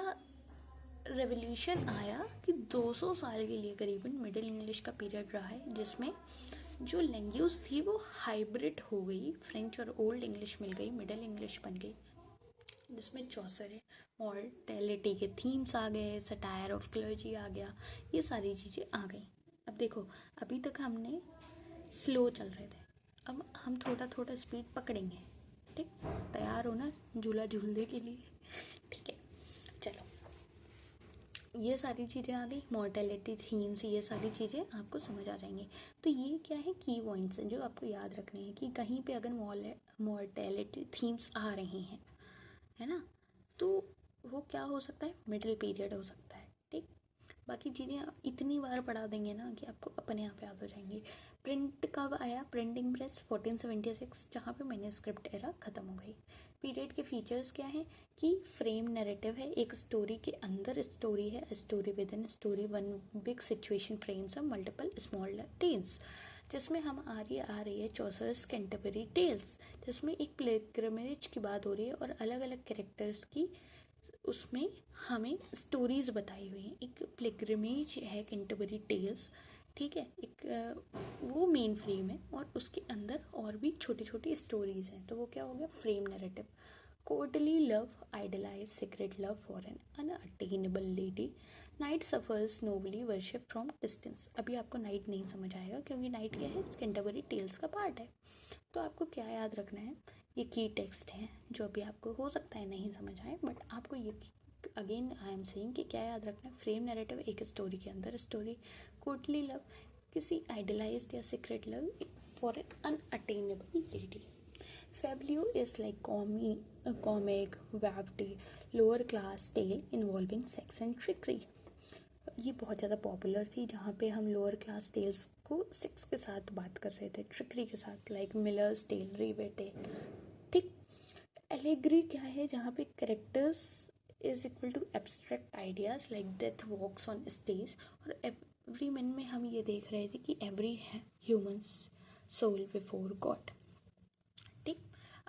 रेवोल्यूशन आया कि 200 साल के लिए करीबन मिडिल इंग्लिश का पीरियड रहा है, जिसमें जो लैंग्वेज थी वो हाइब्रिड हो गई, फ्रेंच और ओल्ड इंग्लिश मिल गई, मिडिल इंग्लिश बन गई, जिसमें चौसर है, मॉर्टेलिटी के थीम्स आ गए, सटायर ऑफ क्लर्जी आ गया, ये सारी चीज़ें आ गई। अब देखो, अभी तक हमने स्लो चल रहे थे, अब हम थोड़ा थोड़ा स्पीड पकड़ेंगे। ठीक, तैयार हो ना झूला झूलने के लिए। ठीक है, चलो, ये सारी चीज़ें आ गई, मॉर्टेलिटी थीम्स, ये सारी चीज़ें आपको समझ आ जाएंगी। तो ये क्या है, की पॉइंट्स हैं जो आपको याद रखने हैं कि कहीं पे अगर मॉर्टेलिटी थीम्स आ रही हैं, है ना, तो वो क्या हो सकता है, मिडिल पीरियड हो सकता है। ठीक, बाकी चीज़ें इतनी बार पढ़ा देंगे ना कि आपको अपने आप याद हो जाएंगी। प्रिंट कब आया, प्रिंटिंग प्रेस 1476, जहाँ पे मैन्युस्क्रिप्ट एरा ख़त्म हो गई। पीरियड के फीचर्स क्या हैं कि फ्रेम नैरेटिव है, एक स्टोरी के अंदर स्टोरी है, story with in story, one big situation frames और मल्टीपल स्मॉल टेल्स, जिसमें हम आ रही है चौसर्स कैंटरबरी टेल्स, जिसमें एक पिलग्रिमेज की बात हो रही है और अलग अलग कैरेक्टर्स की उसमें हमें स्टोरीज बताई हुई हैं। एक पिलग्रिमेज है कैंटरबरी टेल्स, ठीक है, एक वो मेन फ्रेम है और उसके अंदर और भी छोटी छोटी स्टोरीज हैं। तो वो क्या हो गया, frame narrative. Courtly love, idealise secret love for an unattainable lady, knight suffers nobly worship from distance. अभी आपको नाइट नहीं समझ आएगा क्योंकि नाइट क्या है, कैंटरबरी टेल्स का पार्ट है। तो आपको क्या याद रखना है, ये की टेक्स्ट है जो अभी आपको हो सकता है नहीं समझ आए, बट आपको ये अगेन आई एम सेइंग कि क्या याद रखना है, फ्रेम नैरेटिव एक स्टोरी के अंदर स्टोरी, कोर्टली लव किसी आइडलाइज्ड या secret love for an unattainable lady. Fablio is like comic, wafty, lower class tale involving sex and trickery. ये बहुत ज़्यादा पॉपुलर थी, जहाँ पे हम लोअर क्लास टेल्स को सेक्स के साथ बात कर रहे थे, ट्रिकरी के साथ, like miller's tale, reeve tale, ठीक। एलेग्री क्या है, जहाँ पे characters is equal to abstract ideas like death walks on stage. और एवरी मैन में हम ये देख रहे थे कि every human's soul before God, ठीक।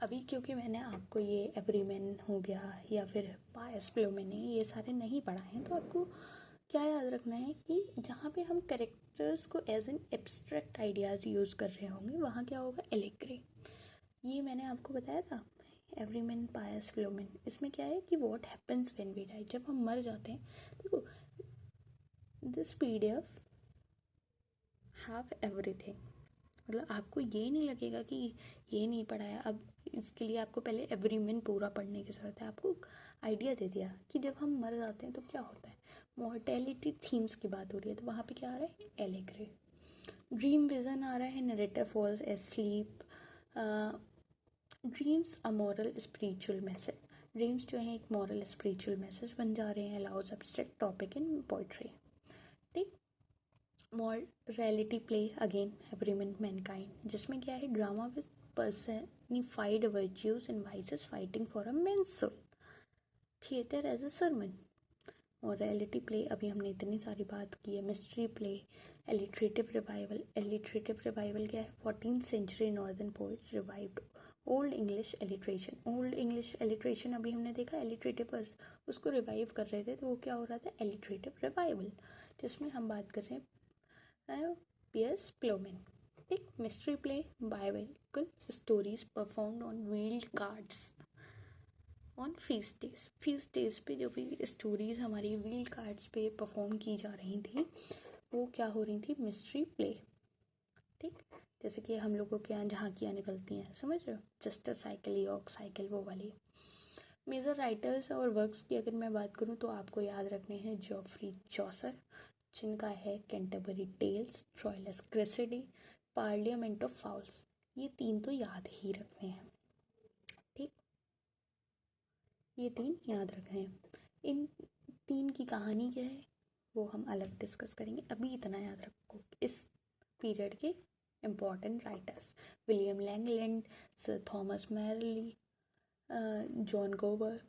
अभी क्योंकि मैंने आपको ये एवरीमैन हो गया या फिर पायस फ्लोमेने ये सारे नहीं पढ़ाए हैं, तो आपको क्या याद रखना है कि जहाँ पे हम कैरेक्टर्स को as an abstract ideas use कर रहे होंगे वहाँ क्या होगा, एलेग्री। ये मैंने आपको बताया था, एवरीमैन पायस फ्लोमेन। इसमें क्या है कि what happens when we die, जब हम मर जाते हैं। देखो, दिस PDF हैव एवरीथिंग, मतलब आपको ये नहीं लगेगा कि ये नहीं पढ़ाया। अब इसके लिए आपको पहले एवरीमैन पूरा पढ़ने की ज़रूरत है। आपको आइडिया दे दिया कि जब हम मर जाते हैं तो क्या होता है, मॉर्टेलिटी थीम्स की बात हो रही है, तो वहाँ पे क्या आ रहा है, एलेग्री। ड्रीम विजन आ रहा है, narrator falls asleep, dreams a moral spiritual message. Dreams जो है एक मॉरल स्पिरिचुअल मैसेज बन जा रहे हैं, allows abstract topic in poetry, ठीक। Morality play again Everyman Mankind, जिसमें क्या है, drama with personified virtues and vices fighting for a man's soul, theatre as a sermon. Morality play अभी हमने इतनी सारी बात की है। Mystery play, alliterative revival. Alliterative revival क्या है, 14th century northern poets revived old English alliteration. Old English alliteration अभी हमने देखा, एलिट्रेटिवर्स उसको रिवाइव कर रहे थे, तो वो क्या हो रहा था, एलिट्रेटिव रिवाइवल, जिसमें हम बात कर रहे हैं पियर्स प्लोमेन, ठीक। Mystery play, biological stories performed on wheeled cards on feast days. Feast days पे जो भी स्टोरीज हमारी व्हील्ड कार्ड्स पे परफॉर्म की जा रही थी वो क्या हो रही थी, मिस्ट्री प्ले, ठीक। जैसे कि हम लोगों के यहाँ झांकियाँ निकलती हैं, समझ रहे हो, जस्टर साइकिल, यॉर्क साइकिल, वो वाली। मेजर राइटर्स और वर्क्स की अगर मैं बात करूँ तो आपको याद रखने हैं जॉफ्री चौसर, जिनका है Canterbury Tales, Troilus Criseyde, Parliament of Fowls. ये तीन तो याद ही रखने हैं, ठीक, ये तीन याद रखने हैं। इन तीन की कहानी क्या है वो हम अलग डिस्कस करेंगे, अभी इतना याद रखो इस पीरियड के important writers, William Langland, sir Thomas merely, John गोवर,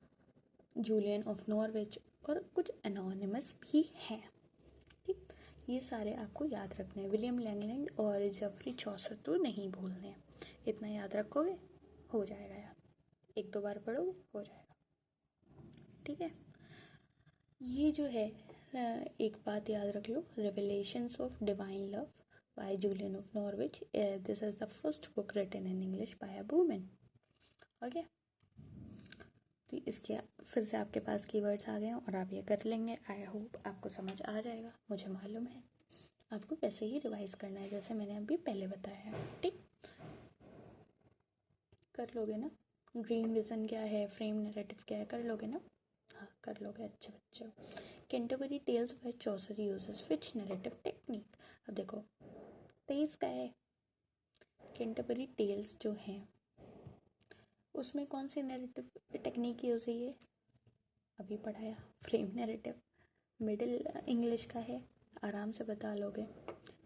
जूलियन ऑफ नॉर्विच और कुछ एनोनिमस भी हैं, ठीक। ये सारे आपको याद रखने हैं। विलियम लैंगलैंड और जॉफ्री चौसर तो नहीं भूलने हैं, इतना याद रखोगे हो जाएगा याद, एक दो बार पढ़ोगे हो जाएगा, ठीक है। ये जो है एक बात याद रख लो, Revelations of Divine Love by Julian of Norwich, this is the first book written in English by a woman, okay. तो इसके फिर से आपके पास कीवर्ड्स आ गए हैं और आप ये कर लेंगे। आई होप आपको समझ आ जाएगा, मुझे मालूम है आपको वैसे ही रिवाइज करना है जैसे मैंने अभी पहले बताया है, ठीक, कर लोगे ना। ड्रीम विजन क्या है, फ्रेम नैरेटिव क्या है, कर लोगे ना, हाँ कर लोगे, अच्छे बच्चे हो। Canterbury tales by Chaucer uses which narrative technique. अब देखो तेज का है, कैंटरबरी टेल्स जो है उसमें कौन सी नैरेटिव टेक्निक यूज हुई है, अभी पढ़ाया, फ्रेम नैरेटिव। मिडिल इंग्लिश का है, आराम से बता लोगे,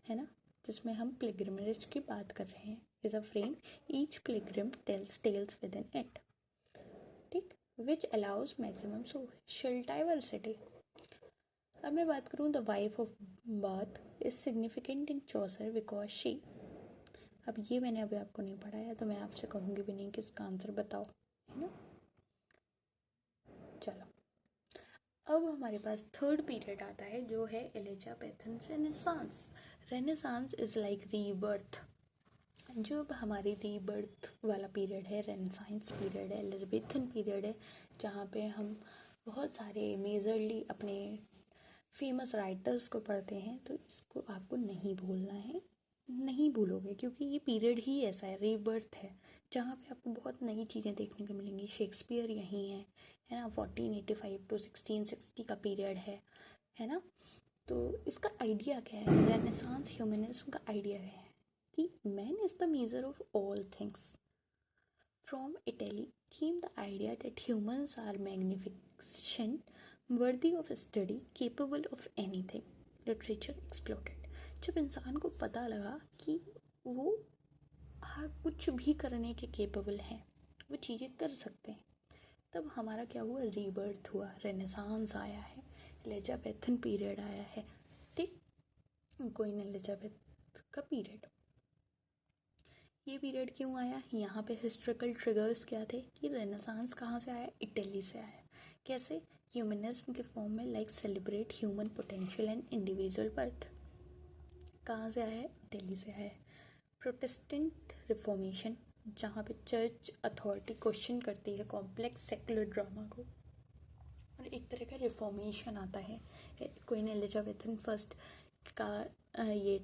है ना, जिसमें हम पिलग्रिमेज की बात कर रहे हैं, is a frame each pilgrim tells tales within it, ठीक, which allows maximum social diversity. अब मैं बात करूँ, the wife of Bath is significant in Chaucer because she, अब ये मैंने अभी आपको नहीं पढ़ाया तो मैं आपसे कहूँगी भी नहीं कि इसका आंसर बताओ, है ना। चलो, अब हमारे पास थर्ड पीरियड आता है जो है Elizabethan renaissance. Renaissance is like rebirth. जो अब हमारी रीबर्थ वाला पीरियड है, रेनेसांस पीरियड है, एलिजाबेथन पीरियड है, जहाँ पे हम बहुत सारे मेजरली अपने फेमस राइटर्स को पढ़ते हैं। तो इसको आपको नहीं भूलना है, नहीं भूलोगे, क्योंकि ये पीरियड ही ऐसा है, रीबर्थ है, जहाँ पे आपको बहुत नई चीज़ें देखने को मिलेंगी। शेक्सपियर यहीं है ना। 1485 to 1660 का पीरियड है ना। तो इसका आइडिया क्या है, रेनेसांस ह्यूमनिज्म का आइडिया है कि man is the measure of all things. From Italy came the idea that humans are magnificent, worthy of study, capable of anything. Literature exploded. जब इंसान को पता लगा कि वो हर कुछ भी करने के केपेबल हैं, वो चीज़ें कर सकते हैं, तब हमारा क्या हुआ, रीबर्थ हुआ, रेनेसांस आया है, एलिजाबेथन पीरियड आया है। ठीक, क्वीन एलिजाबेथ का पीरियड। ये पीरियड क्यों आया, यहाँ पे हिस्ट्रिकल ट्रिगर्स क्या थे कि रेनेसांस कहाँ से आया, इटली से आया। कैसे, ह्यूमनिज्म के फॉर्म में, like celebrate human potential and individual birth. कहाँ से आया है, इटली से आया है। प्रोटेस्टेंट रिफॉर्मेशन, जहाँ पे चर्च अथॉरिटी क्वेश्चन करती है कॉम्प्लेक्स सेकुलर ड्रामा को, और एक तरह का रिफॉर्मेशन आता है। क्वीन एलिजाबेथन फर्स्ट का ये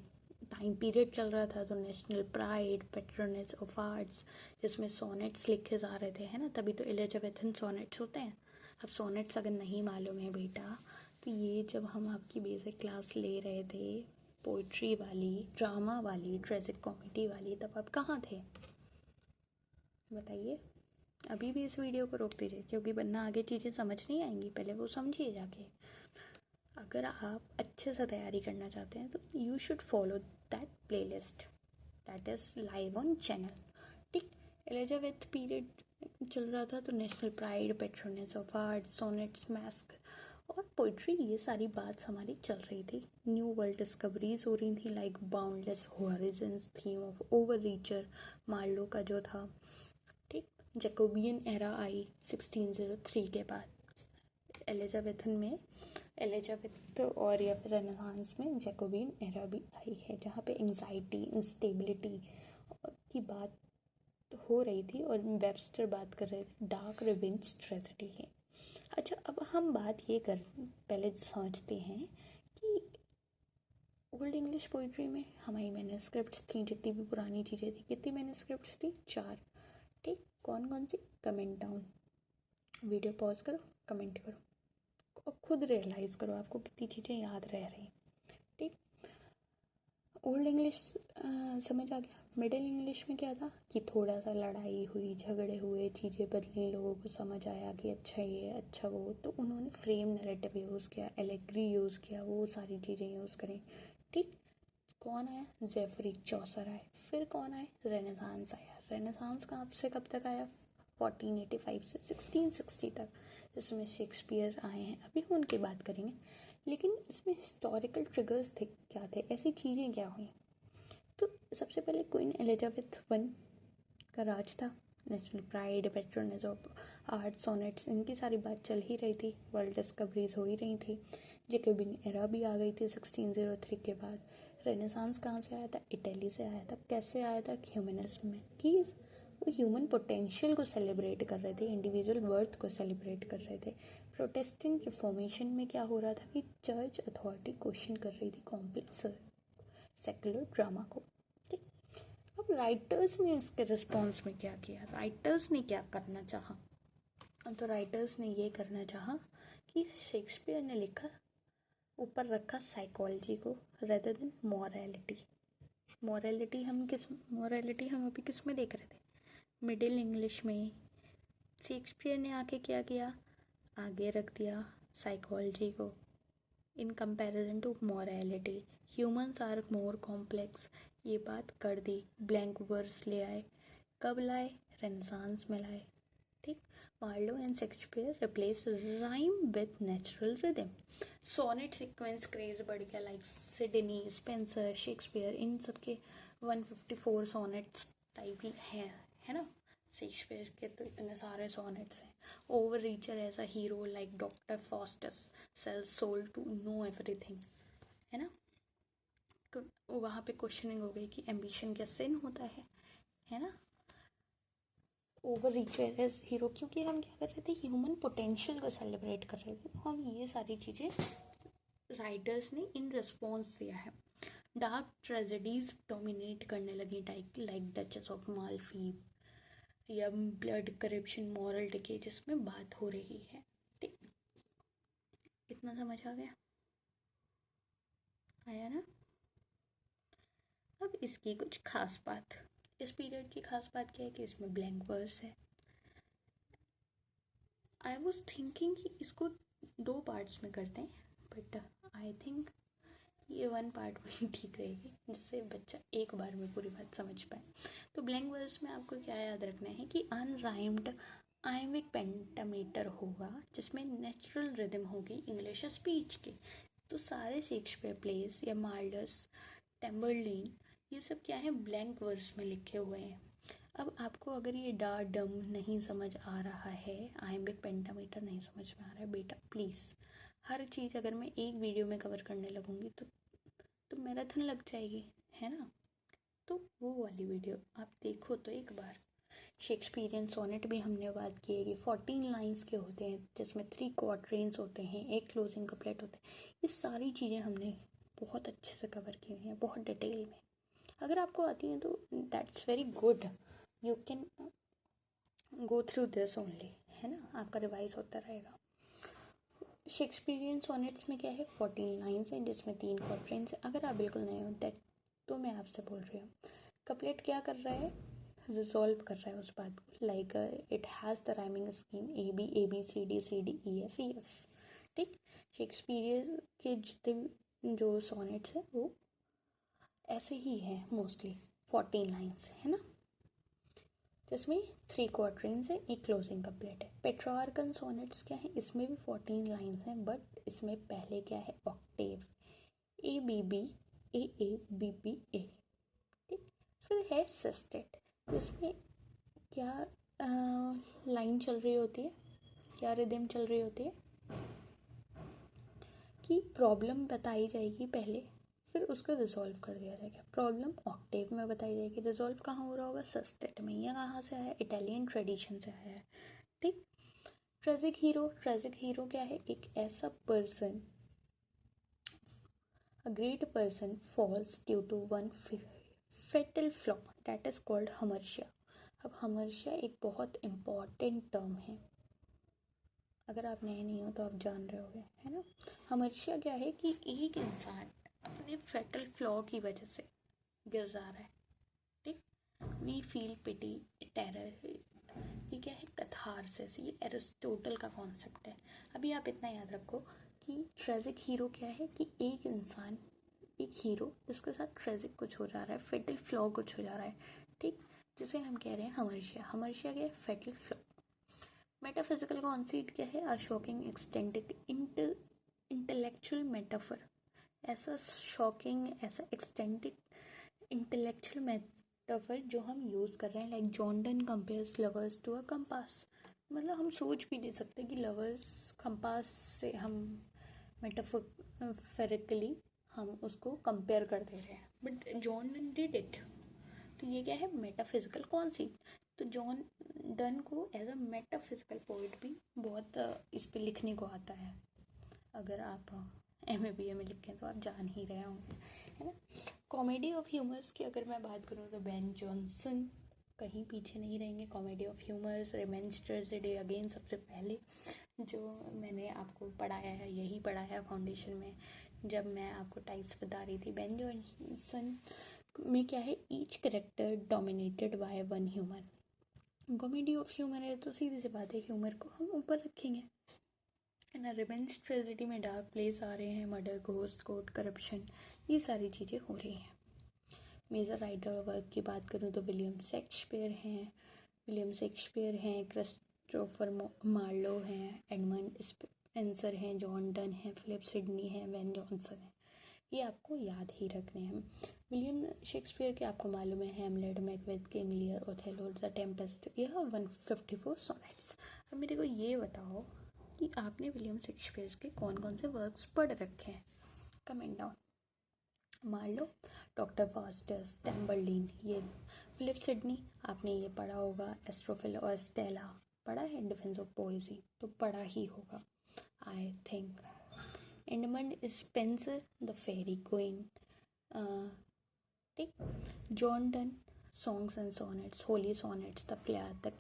टाइम पीरियड चल रहा था, तो national pride, patronage of arts, जिसमें सोनेट्स लिखे जा रहे थे, है ना। तभी तो एलिजाबेथन सोनेट्स होते हैं। अब सोनेट्स अगर नहीं मालूम है बेटा, तो ये जब हम आपकी बेसिक क्लास ले रहे थे, पोइट्री वाली, ड्रामा वाली, ट्रेजिक कॉमेडी वाली, तब आप कहाँ थे बताइए। अभी भी इस वीडियो को रोक दीजिए, क्योंकि वरना आगे चीज़ें समझ नहीं आएंगी, पहले वो समझिए जाके। अगर आप अच्छे से तैयारी करना चाहते हैं तो you should follow that playlist that is live on channel. ठीक, एलिजाबेथ पीरियड चल रहा था, तो national pride, patronage of art, sonnets, masque और पोइट्री, ये सारी बात हमारी चल रही थी। न्यू वर्ल्ड डिस्कवरीज हो रही थी, like boundless horizons, theme of overreacher, Marlowe का जो था। ठीक, जैकोबियन एरा आई 1603 के बाद। एलिजाबेथन में, एलिजाबेथ और या फिर रेनेसांस में जैकोबियन एरा भी आई है, जहाँ पे एंजाइटी, इंस्टेबिलिटी की बात हो रही थी, और वेबस्टर बात कर रहे थे डार्क रिवेंज ट्रेजेडी है। अच्छा, अब हम बात ये कर पहले समझते हैं कि ओल्ड इंग्लिश पोइट्री में हमारी मैन्युस्क्रिप्ट्स थी, जितनी भी पुरानी चीज़ें थी, कितनी मैन्युस्क्रिप्ट्स थी, 4। ठीक, कौन कौन सी, कमेंट डाउन, वीडियो पॉज करो, कमेंट करो और खुद रियलाइज़ करो आपको कितनी चीज़ें याद रह रही। ठीक, ओल्ड इंग्लिश समझ आ गया। मिडिल इंग्लिश में क्या था कि थोड़ा सा लड़ाई हुई, झगड़े हुए, चीज़ें बदली, लोगों को समझ आया कि अच्छा ये, अच्छा वो, तो उन्होंने फ्रेम नैरेटिव यूज़ किया, एलेग्री यूज़ किया, वो सारी चीज़ें यूज़ करें। ठीक, कौन आया, जेफरी चौसर आए। फिर कौन आए, रेनेसांस आया। रेनेसांस कहाँ से कब तक आया, 1485 से 1660 तक, जिसमें शेक्सपियर आए हैं, अभी हम उनकी बात करेंगे। लेकिन इसमें हिस्टोरिकल ट्रिगर्स थे, क्या थे, ऐसी चीज़ें क्या हुई। तो सबसे पहले क्वीन एलिजाबेथ वन का राज था, national pride, patronage of art, sonnets, इनकी सारी बात चल ही रही थी, वर्ल्ड डिस्कवरीज हो ही रही थी, जैकोबियन एरा भी आ गई थी 1603 के बाद। रेनेसांस कहाँ से आया था, इटली से आया था। कैसे आया था, ह्यूमनिज्म में, कि वो ह्यूमन पोटेंशियल को सेलिब्रेट कर रहे थे, इंडिविजुअल वर्थ को सेलिब्रेट कर रहे थे। प्रोटेस्टेंट रिफॉर्मेशन में क्या हो रहा था कि चर्च अथॉरिटी क्वेश्चन कर रही थी कॉम्प्लेक्स सेकुलर ड्रामा को। ठीक, अब राइटर्स ने इसके रिस्पॉन्स में क्या किया, राइटर्स ने क्या करना चाहा, तो राइटर्स ने ये करना चाहा कि शेक्सपियर ने लिखा, ऊपर रखा साइकोलॉजी को रेदर देन मॉरलिटी। मॉरलिटी हम अभी किस में देख रहे थे, मिडिल इंग्लिश में। शेक्सपियर ने आके क्या किया, आगे रख दिया साइकोलॉजी को in comparison to morality. Humans are more complex, ये बात कर दी, ब्लैंक वर्स ले आए। कब लाए, रेनेसांस में लाए। ठीक, Marlowe and Shakespeare replace rhyme with natural rhythm. Sonnet sequence craze बढ़ गया, लाइक सिडनी, स्पेंसर, शेक्सपियर, इन सब के 154 सोनेट्स टाइप ही है ना। शेक्सपियर के तो इतने सारे सोनेट्स हैं। Overreacher as a hero like Doctor Faustus sells soul to know everything, है ना। तो वहाँ पे क्वेश्चनिंग हो गई कि एम्बिशन क्या सिन होता है ना। ओवर रीचर एज हीरो, क्योंकि हम क्या कर रहे थे, ह्यूमन पोटेंशियल को सेलिब्रेट कर रहे थे। तो हम ये सारी चीज़ें राइटर्स ने इन रिस्पॉन्स दिया है। डार्क ट्रेजेडीज डोमिनेट करने लगी टाइप लाइक डचेस ऑफ मालफी या ब्लड करप्शन, मॉरल डिके, जिसमें बात हो रही है। ठीक, इतना समझ आ गया, आया ना। अब इसकी कुछ खास बात, इस पीरियड की खास बात क्या है कि इसमें ब्लैंक वर्स है। आई वॉज थिंकिंग कि इसको 2 पार्ट्स में करते हैं, बट आई थिंक ये 1 पार्ट में ही ठीक रहेगी, जिससे बच्चा एक बार में पूरी बात समझ पाए। तो ब्लैंक वर्स में आपको क्या याद रखना है कि अनराइम्ड आयमिक पेंटामीटर होगा, जिसमें नेचुरल रिदम होगी इंग्लिश स्पीच की। तो सारे शेक्सपियर प्लेस या मार्लस, टेम्बरलिन, ये सब क्या है, ब्लैंक वर्स में लिखे हुए हैं। अब आपको अगर ये डा डम नहीं समझ आ रहा है, आयम्बिक पेंटामीटर नहीं समझ में आ रहा है, बेटा प्लीज़, हर चीज़ अगर मैं एक वीडियो में कवर करने लगूंगी तो मैराथन लग जाएगी, है ना। तो वो वाली वीडियो आप देखो तो एक बार। शेक्सपियरियन सोनेट भी हमने बात की है कि 14 लाइंस के होते हैं, जिसमें 3 क्वार्टरेंस होते हैं, एक क्लोजिंग कपलेट होता है। ये सारी चीज़ें हमने बहुत अच्छे से कवर की हुई हैं, बहुत डिटेल में। अगर आपको आती हैं तो that's very good, you can go through this only, है ना, आपका रिवाइज होता रहेगा। शेक्सपियरियन सोनेट्स में क्या है, 14 लाइन्स हैं, जिसमें 3 क्वार्टरेंस हैं। अगर आप बिल्कुल नए हो दैट, तो मैं आपसे बोल रही हूँ, कपलेट क्या कर रहा है, रिजॉल्व कर रहा है उस बात को, like it has the rhyming scheme A B C D E F. ठीक, शेक्सपियर के जितने जो सोनेट्स हैं वो ऐसे ही हैं मोस्टली, 14 लाइन्स, है ना, जिसमें 3 क्वार्टरेंस है, एक क्लोजिंग कपलेट है। पेट्रार्कन सोनेट्स क्या है, इसमें भी 14 लाइन्स हैं, बट इसमें पहले क्या है, ऑक्टेव, ए बी बी ए। ठीक, फिर है सिस्टेट, तो इसमें क्या लाइन चल रही होती है, क्या रिदम चल रही होती है कि प्रॉब्लम बताई जाएगी पहले, फिर उसको रिजॉल्व कर दिया जाएगा। प्रॉब्लम ऑक्टेव में बताई जाएगी, रिजॉल्व कहाँ हो रहा होगा, सिस्टेट में। यह कहाँ से आया, इटालियन ट्रेडिशन से आया है। ठीक, ट्रेजिक हीरो क्या है, एक ऐसा person, a great person falls due to one fatal flaw that is called hamartia. अब हमर्शिया एक बहुत इम्पॉर्टेंट टर्म है, अगर आप नए नहीं हो तो आप जान रहे होगे, है ना। हमर्शिया क्या है कि एक इंसान अपने फेटल फ्लॉ की वजह से गिर जा रहा है। ठीक, वी फील पिटी, टेरर, ये क्या है, कैथारसिस, ये एरिस्टोटल का कॉन्सेप्ट है। अभी आप इतना याद रखो कि ट्रेजिक हीरो क्या है कि एक इंसान, एक हीरो जिसके साथ ट्रेजिक कुछ हो जा रहा है, फेटल फ्लॉ कुछ हो जा रहा है। ठीक, जिसे हम कह रहे हैं हमर्शिया क्या है, फेटल फ्लॉ। मेटाफिजिकल कॉन्सेप्ट क्या है, a shocking extended intellectual metaphor, ऐसा शॉकिंग, ऐसा एक्सटेंडेड इंटेलेक्चुअल मेटाफर जो हम यूज़ कर रहे हैं, like John Donne compares lovers to a compass. मतलब हम सोच भी नहीं सकते कि लवर्स कंपास से हम मेटाफोरिकली हम उसको कंपेयर कर दे रहे हैं, but John Donne did it. तो ये क्या है, मेटाफिजिकल कॉन्सेप्ट। तो जॉन डन को एज अ मेटाफिजिकल पोइट भी बहुत इस पे लिखने को आता है। अगर आप MA BA में लिखें तो आप जान ही रहे होंगे, है ना। कॉमेडी ऑफ ह्यूमर्स की अगर मैं बात करूँ तो बेन जॉनसन कहीं पीछे नहीं रहेंगे। Comedy of humours, revenge tragedy, again सबसे पहले जो मैंने आपको पढ़ाया है, यही पढ़ाया फाउंडेशन में जब मैं आपको टाइप्स बता रही थी। बेन जॉनसन में क्या है, each character dominated by one humour. Comedy of humour है तो सीधी सी बात है, ह्यूमर को हम ऊपर रखेंगे, है ना। रिवेंज ट्रेजेडी में डार्क प्लेस आ रहे हैं, मर्डर, घोस्ट, कोर्ट, करप्शन, ये सारी चीज़ें हो रही हैं। मेजर राइटर वर्क की बात करूँ तो विलियम शेक्सपियर हैं, क्रिस्टोफर मार्लो हैं, एडमंड स्पेंसर हैं, जॉन डन हैं, फिलिप सिडनी हैं, बेन जॉनसन हैं। ये आपको याद ही रखने हैं। विलियम शेक्सपियर के आपको मालूम है Hamlet, Macbeth, King Lear, Othello, the Tempest, यह 154 सोनेट्स। अब मेरे को ये बताओ कि आपने विलियम शेक्सपियर के कौन कौन से वर्क्स पढ़ रखे हैं, कमेंट डाउन मार लो। डॉक्टर फास्टस, टेम्बरलिन, ये फिलिप सिडनी आपने ये पढ़ा होगा। एस्ट्रोफिल और स्टेला पढ़ा है। डिफेंस ऑफ पोएजी तो पढ़ा ही होगा I think. Edmund Spenser, the Faerie Queene, ठीक। John Donne, songs and sonnets, holy sonnets, the flea, the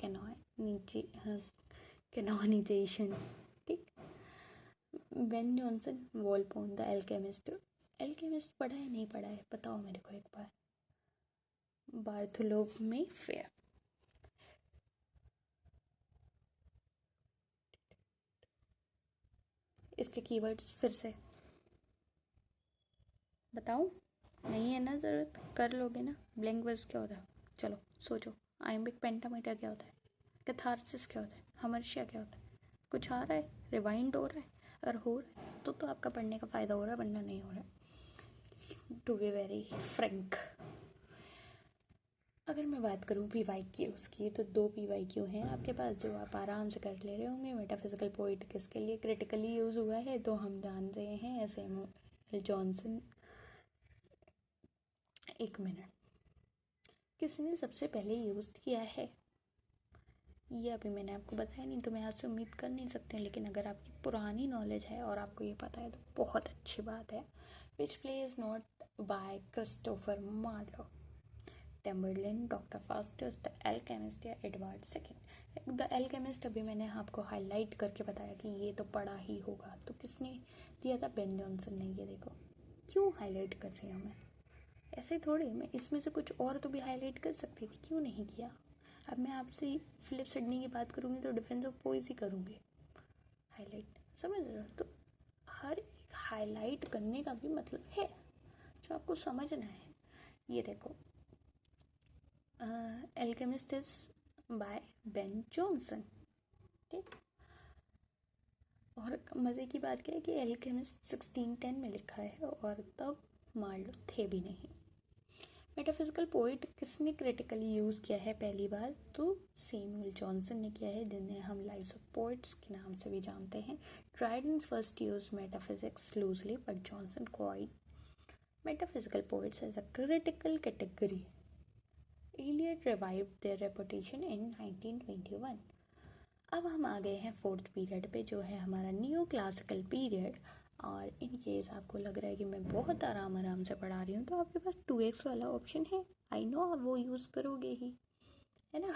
canonization, ठीक। Ben Jonson, Volpone, the alchemist. Alchemist पढ़ा है नहीं पढ़ा है बताओ मेरे को एक बार। बार्थोलोमेव फेयर, इसके कीवर्ड्स फिर से बताऊं? नहीं है ना ज़रूरत, कर लोगे ना। ब्लैंक वर्स क्या होता है, चलो सोचो। आइम्बिक पेंटामीटर क्या होता है, कैथारसिस क्या होता है, हमर्शिया क्या होता है। कुछ आ रहा है, रिवाइंड हो रहा है, अगर हो रहा है तो आपका पढ़ने का फ़ायदा हो रहा है, वरना नहीं हो रहा है, टू बी वेरी फ्रैंक। अगर मैं बात करूँ PYQs की, तो 2 PYQ हैं आपके पास जो आप आराम से कर ले रहे होंगे। मेटाफिजिकल पोइट किसके लिए क्रिटिकली यूज़ हुआ है तो हम जान रहे हैं, सैमुअल जॉनसन। एक मिनट, किसने सबसे पहले यूज़ किया है ये अभी मैंने आपको बताया नहीं, तो मैं आपसे उम्मीद कर नहीं सकती, लेकिन अगर आपकी पुरानी नॉलेज है और आपको ये पता है तो बहुत अच्छी बात है। Which play is not by Christopher Marlowe, Tamburlaine, doctor Faustus, the alchemist या एडवर्ड सेकंड। द एल्केमिस्ट अभी मैंने आपको हाईलाइट करके बताया कि ये तो पढ़ा ही होगा, तो किसने दिया था? बेन जॉनसन ने। ये देखो क्यों हाईलाइट कर रही हूँ मैं, ऐसे थोड़ी, मैं इसमें से कुछ और तो भी हाईलाइट कर सकती थी, क्यों नहीं किया। अब मैं आपसे फिलिप सिडनी की बात करूँगी तो डिफेंस ऑफ पोएजी करूँगी हाईलाइट, समझ रहे हो? तो हर एक हाईलाइट करने का भी मतलब है जो आपको समझना है। ये देखो, alchemist is by Ben Jonson, ठीक। और मज़े की बात क्या है कि एल्केमिस्ट 1610 में लिखा है और तब मार्लो थे भी नहीं। मेटाफिजिकल पोइट किसने क्रिटिकली यूज़ किया है पहली बार? तो सैमुअल जॉनसन ने किया है, जिन्हें हम लाइव्स ऑफ पोइट्स के नाम से भी जानते हैं। Dryden first use metaphysics loosely but Johnson quite metaphysical poets as a critical category. Eliot revived their reputation in 1921. अब हम आ गए हैं 4th पीरियड पे, जो है हमारा न्यू क्लासिकल पीरियड। और इन केस आपको लग रहा है कि मैं बहुत आराम से पढ़ा रही हूँ, तो आपके पास 2x वाला ऑप्शन है, आई नो आप वो यूज़ करोगे ही, है ना,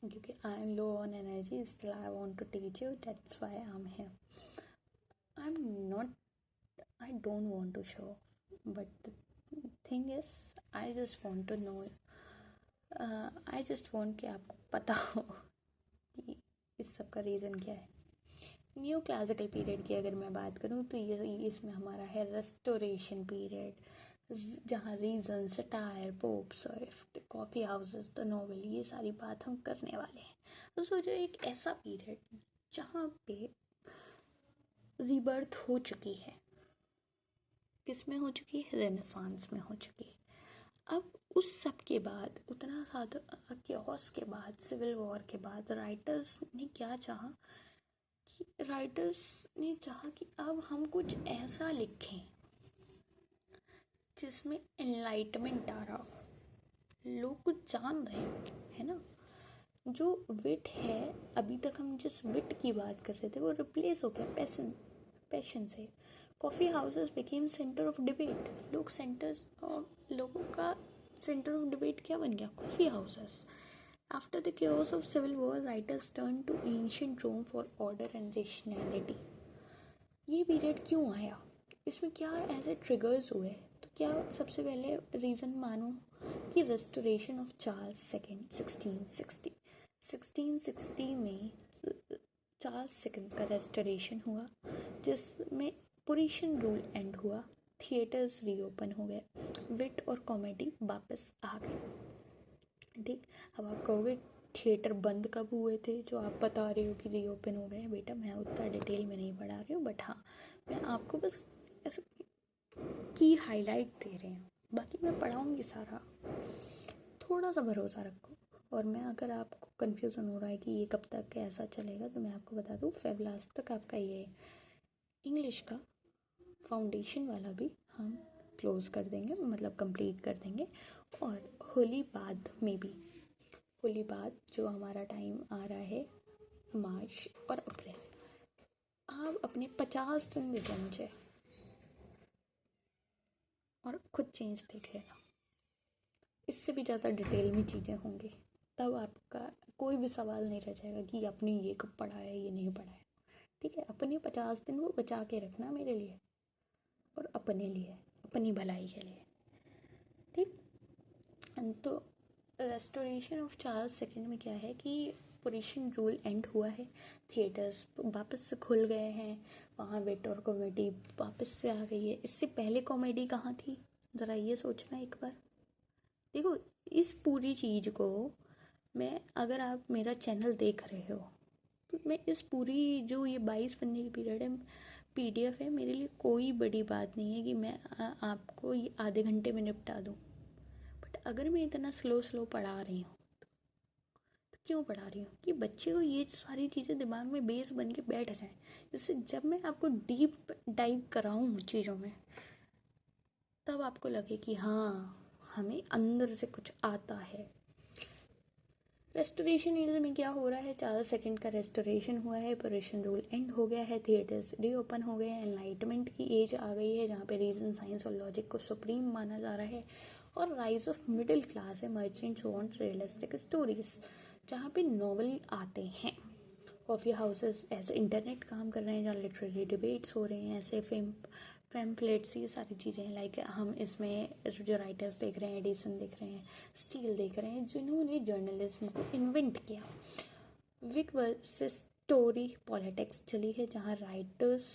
क्योंकि I am low on energy, still I want to teach you, that's why I am here. I am not, I don't want to show, but the thing is, I just want to know. I just want कि आपको पता हो कि इस सब का reason क्या है। न्यू क्लासिकल पीरियड की अगर मैं बात करूँ तो ये इसमें हमारा है रेस्टोरेशन पीरियड, जहाँ reason, satire, Pope, Swift, coffee houses, the novel, ये सारी बात हम करने वाले हैं। तो सोचो एक ऐसा पीरियड जहाँ पे रीबर्थ हो चुकी है, किस में हो चुकी है? रेनेसांस में हो चुकी है। अब उस सब के बाद, उतना ज़्यादा क्योस के बाद, सिविल वॉर के बाद, राइटर्स ने क्या चाहा कि अब हम कुछ ऐसा लिखें जिसमें एनलाइटमेंट आ रहा हो, लोग कुछ जान रहे हो, है ना। जो विट है, अभी तक हम जिस विट की बात कर रहे थे वो रिप्लेस हो गया पैशन से। Coffee houses became centre of debate, लोगों का सेंटर ऑफ डिबेट क्या बन गया? Coffee houses. After the chaos of civil war, writers turned to ancient Rome for order and rationality. ये पीरियड क्यों आया? इसमें क्या ऐसे ट्रिगर्स हुए? तो क्या सबसे पहले रीज़न मानो कि रेस्टोरेशन ऑफ चार्ल्स सेकेंड 1660 में चार्ल्स सेकेंड का रेस्टोरेशन हुआ, जिसमें पुरिशन रूल एंड हुआ, थिएटर्स रीओपन हो गए, विट और कॉमेडी वापस आ गए, ठीक। अब आप कहोगे थिएटर बंद कब हुए थे जो आप बता रहे हो कि रीओपन हो गए? बेटा मैं उतना डिटेल में नहीं पढ़ा रही हूँ, बट हाँ मैं आपको बस ऐसे की हाईलाइट दे रहे हैं। बाकी मैं पढ़ाऊँगी सारा, थोड़ा सा भरोसा रखो। और मैं, अगर आपको कन्फ्यूज़न हो रहा है कि ये कब तक ऐसा चलेगा, तो मैं आपको बता दूँ फेब लास्ट तक आपका ये इंग्लिश का फाउंडेशन वाला भी हम क्लोज़ कर देंगे, मतलब कंप्लीट कर देंगे। और होली बाद में भी, होली बाद जो हमारा टाइम आ रहा है मार्च और अप्रैल, आप अपने 50 दिन दे दो मुझे और खुद चेंज देख लेना। इससे भी ज़्यादा डिटेल में चीज़ें होंगी, तब आपका कोई भी सवाल नहीं रह जाएगा कि आपने ये कब पढ़ा है, ये नहीं पढ़ा है। ठीक है, अपने 50 दिन वो बचा के रखना मेरे लिए और अपने लिए, अपनी भलाई के लिए। ठीक। तो रेस्टोरेशन ऑफ चार्ल्स सेकंड में क्या है कि पुरिशन रूल एंड हुआ है, थिएटर्स वापस से खुल गए हैं, वहाँ वेट और कॉमेडी वापस से आ गई है। इससे पहले कॉमेडी कहाँ थी, ज़रा ये सोचना एक बार। देखो, इस पूरी चीज़ को मैं, अगर आप मेरा चैनल देख रहे हो, तो मैं इस पूरी जो ये 22 पन्ने की पीरियड है, PDF है, मेरे लिए कोई बड़ी बात नहीं है कि मैं आपको ये आधे घंटे में निपटा दूँ। बट अगर मैं इतना स्लो पढ़ा रही हूँ, तो क्यों पढ़ा रही हूँ कि बच्चे को ये सारी चीज़ें दिमाग में बेस बन के बैठ जाए, जिससे जब मैं आपको डीप डाइव कराऊँ चीज़ों में, तब आपको लगे कि हाँ, हमें अंदर से कुछ आता है। रेस्टोरेशन एज में क्या हो रहा है, चार्ल्स सेकंड का रेस्टोरेशन हुआ है, पुरिशन रूल एंड हो गया है, थिएटर्स रीओपन हो गए हैं, एनलाइटमेंट की एज आ गई है जहाँ पे रीजन, साइंस और लॉजिक को सुप्रीम माना जा रहा है, और राइज ऑफ मिडिल क्लास है, मर्चेंट्स वांट रियलिस्टिक स्टोरीज, जहाँ पे नॉवल आते हैं। कॉफ़ी हाउसेस ऐसे इंटरनेट काम कर रहे हैं, जहाँ लिटरेरी डिबेट्स हो रहे हैं, ऐसे पैम्पलेट्स, ये सारी चीज़ें। लाइक हम इसमें जो राइटर्स देख रहे हैं, एडिसन देख रहे हैं, स्टील देख रहे हैं, जिन्होंने जर्नलिज्म को इन्वेंट किया। विक वर्सेस टोरी पॉलिटिक्स चली है, जहाँ राइटर्स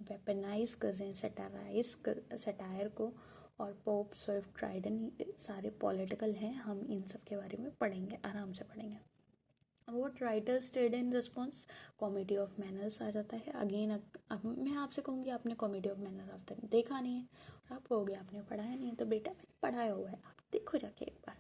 वेपनाइज कर रहे हैं सटायर को, और पोप, स्विफ्ट, ड्राइडन, सारे पॉलिटिकल हैं। हम इन सब के बारे में पढ़ेंगे, आराम से पढ़ेंगे। What writers stayed in response, comedy of manners आ जाता है। अगेन अब मैं आपसे कहूँगी आपने कॉमेडी ऑफ मैनर अब तक देखा नहीं है, और आप कहोगे आपने पढ़ाया नहीं है, तो बेटा मैंने पढ़ाया हुआ है, आप देखो जाके एक बार।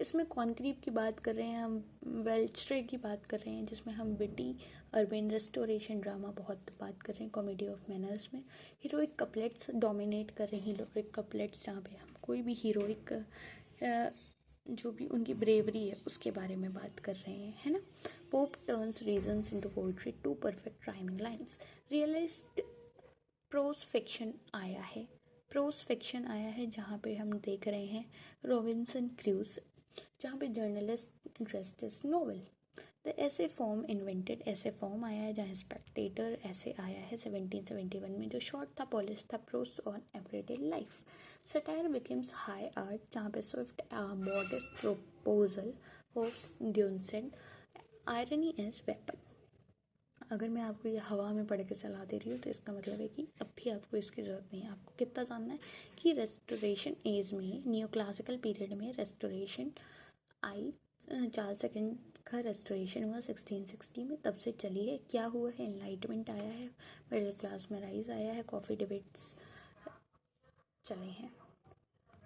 इसमें कॉन्क्रीव की बात कर रहे हैं हम, वेल्स्ट्रे की बात कर रहे हैं, जिसमें हम विटी अर्बन रेस्टोरेशन ड्रामा बहुत बात कर रहे हैं। कॉमेडी ऑफ मैनर्स में हीरोइक कपलेट्स डोमिनेट कर रहे हैं, हीरोइक कपलेट्स, जहाँ पे हम कोई भी हीरोइक जो भी उनकी ब्रेवरी है उसके बारे में बात कर रहे हैं, है ना। Pope turns reasons into poetry, two perfect rhyming lines. Realist prose fiction आया है, जहाँ पे हम देख रहे हैं रॉबिन्सन क्रूज, जहाँ पे journalist dressed as novel. The ऐसे फॉर्म इन्वेंटेड, ऐसे फॉर्म आया है, जहाँ स्पेक्टेटर ऐसे आया है 1771 में, जो शॉर्ट था, पॉलिश था, prose on everyday life. Satire becomes high art, जहाँ पे Swift modest proposal, Pope's Dunciad, irony as weapon. अगर मैं आपको ये हवा में पढ़ के सलाह दे रही हूँ, तो इसका मतलब है कि अब भी आपको इसकी ज़रूरत नहीं है। आपको कितना जानना है कि रेस्टोरेशन एज में, नियो क्लासिकल पीरियड में रेस्टोरेशन आई, चार्ल्स सेकंड का रेस्टोरेशन हुआ 1660 में, तब से चली है। क्या हुआ है, एनलाइटमेंट आया है, मिडिल क्लास में राइज आया है, कॉफ़ी डिबेट्स चले हैं।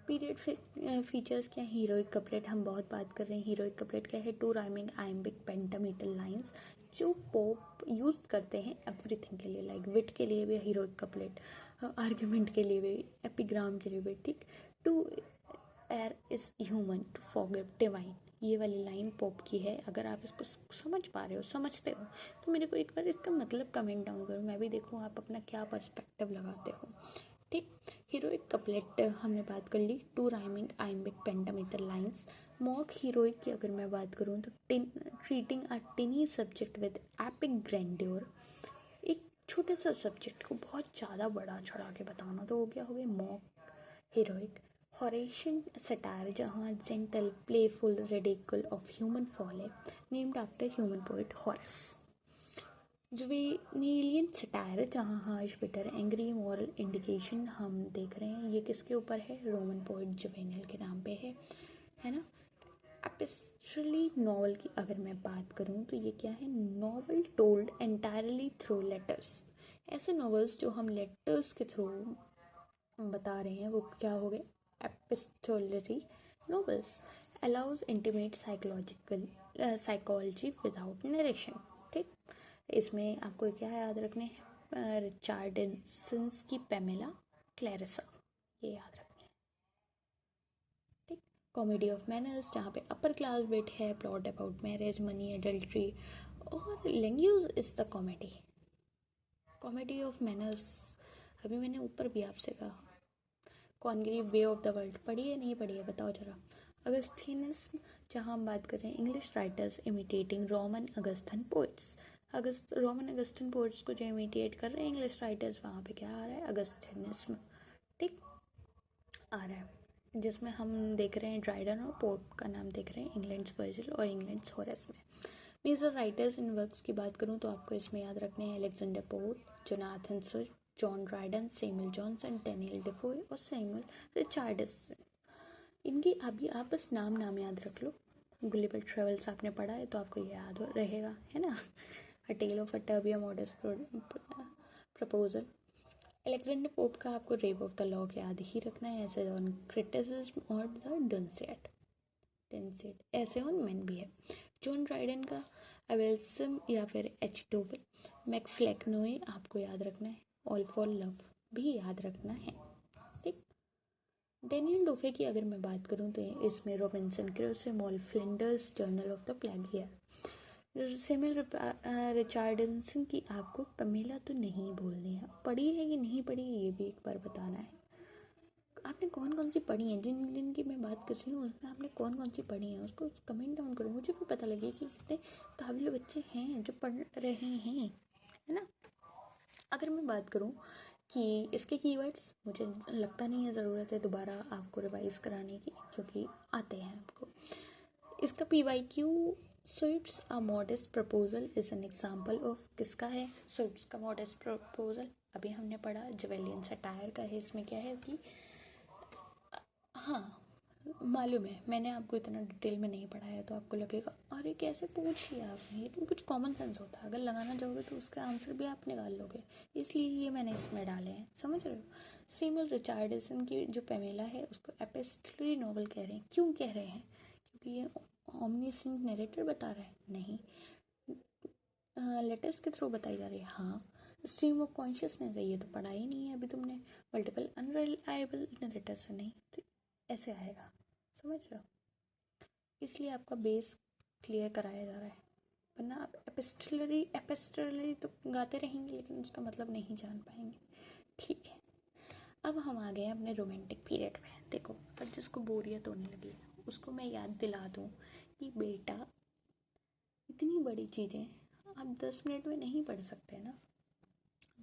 पीरियड फीचर्स क्या है, हीरोइक कपलेट, हम बहुत बात कर रहे हैं। हीरोइक कपलेट क्या है, two rhyming iambic pentameter lines, जो पोप यूज करते हैं एवरीथिंग के लिए, लाइक विट के लिए भी हीरोइक कपलेट, आर्ग्यूमेंट के लिए भी, एपिग्राम के लिए भी। ठीक। To err is human to forgive divine, ये वाली लाइन पोप की है। अगर आप इसको समझ पा रहे हो, समझते हो, तो मेरे को एक बार इसका मतलब कमेंट डाउन करो, मैं भी देखूँ आप अपना क्या पर्सपेक्टिव लगाते हो। ठीक। हीरोइक कपलेट हमने बात कर ली, two rhyming iambic pentameter lines. Mock heroic की अगर मैं बात करूँ, तो treating a tiny subject with epic grandeur, एक छोटे सा सब्जेक्ट को बहुत ज़्यादा बड़ा चढ़ा के बताना, तो वो क्या हो गया, मॉक हीरोइक। हॉरेशियन सटायर, जहाँ gentle playful ridicule of human folly, named after human poet Horace. Juvenalian satire, जहाँ harsh, bitter, angry, moral indication हम देख रहे हैं, ये किसके ऊपर है, रोमन पोइट जुवेनिल के नाम पे है ना। एपिस्टोलरी नॉवल की अगर मैं बात करूं तो ये क्या है, novel told entirely through letters. ऐसे नॉवेल्स जो हम लेटर्स के थ्रू बता रहे हैं वो क्या हो गए, epistolary novels. Allows intimate psychology without narration. ठीक, इसमें आपको क्या याद रखने हैं, रिचार्डसन्स की पेमेला क्लैरिसा, ये याद रखने हैं। ठीक, कॉमेडी ऑफ मैनर्स जहाँ पे अपर क्लास बिट है, plot about marriage, money, adultery, और language is the comedy. Comedy of manners अभी मैंने ऊपर भी आपसे कहा। Congreve way of the world पढ़ी है, नहीं पढ़ी है, बताओ जरा। अगस्तीनिज्म जहाँ हम बात कर रहे हैं, English writers imitating Roman Augustan poets. Roman Augustan poets को जो इमिटेट कर रहे हैं इंग्लिश राइटर्स, वहाँ पे क्या आ रहा है, अगस्तिनिज्म। ठीक आ रहा है, जिसमें हम देख रहे हैं ड्राइडन और पोप का नाम देख रहे हैं, इंग्लैंड्स वर्जिल और इंग्लैंड्स होरेस में। मेजर राइटर्स इन वर्क्स की बात करूँ तो आपको इसमें याद रखने हैं Alexander Pope, Jonathan Swift, John Dryden, Samuel Johnson, Daniel Defoe और सैमुअल रिचर्डसन। इनकी अभी आप बस नाम याद रख लो। गुलिबर ट्रेवल्स आपने पढ़ा है तो आपको ये याद रहेगा, है ना। A tale of a tub a modest proposal. Alexander Pope का आपको रेप ऑफ द लॉक याद ही रखना है, ऐसे ऑन क्रिटिसिज्म और द डनसेट ऐसे ऑन मैन भी है। जॉन ड्राइडन का अवेल्सम या फिर एच डोवेल मैकफ्लेक्नोए आपको याद रखना है, ऑल फॉर लव भी याद रखना है। ठीक, डेनियल डोफे की अगर मैं बात करूं तो इसमें Robinson Crusoe, mall Flinders, journal of the plague here. Samuel Richardson की आपको पमेला तो नहीं बोलनी है, पढ़ी है कि नहीं पढ़ी ये भी एक बार बताना है। आपने कौन कौन सी पढ़ी हैं, जिन की मैं बात कर रही हूँ उसमें आपने कौन कौन सी पढ़ी हैं उसको कमेंट डाउन करो, मुझे भी पता लगे कि कितने काबिल बच्चे हैं जो पढ़ रहे हैं, है ना। अगर मैं बात करूँ कि इसके कीवर्ड्स, मुझे लगता नहीं है ज़रूरत है दोबारा आपको रिवाइज कराने की क्योंकि आते हैं आपको। इसका PYQ, Swift's a modest proposal is an example of किसका है, स्विफ्ट्स का मॉडेस्ट प्रपोजल अभी हमने पढ़ा। जवेलियन सटायर का है, इसमें क्या है कि हाँ मालूम है, मैंने आपको इतना डिटेल में नहीं पढ़ाया तो आपको लगेगा अरे कैसे पूछ लिया आपने, लेकिन कुछ कॉमन सेंस होता है, अगर लगाना चाहोगे तो उसका आंसर भी आप निकाल लोगे, इसलिए ये मैंने इसमें डाले हैं, समझ रहे हो। सैमुअल रिचर्डसन की जो पेमेला है उसको एपिस्टोलरी नॉवल कह रहे हैं, क्यों कह रहे हैं, क्योंकि ये ओमनिसेंट नरेटर बता रहा है, नहीं लेटर्स के थ्रू बताई जा रही है, हाँ स्ट्रीम ऑफ कॉन्शियसनेस है, ये तो पढ़ा ही नहीं है अभी तुमने। मल्टीपल अनरिलायबल नरेटर से नहीं, तो ऐसे आएगा, समझ रहे हो, इसलिए आपका बेस क्लियर कराया जा रहा है, वरना आप एपिस्टोलरी तो गाते रहेंगे लेकिन उसका मतलब नहीं जान पाएंगे। ठीक है, अब हम आ गए अपने रोमांटिक पीरियड में। देखो, अब जिसको बोरियत होने लगी है उसको मैं याद दिला दूँ कि बेटा इतनी बड़ी चीज़ें आप 10 मिनट में नहीं पढ़ सकते ना,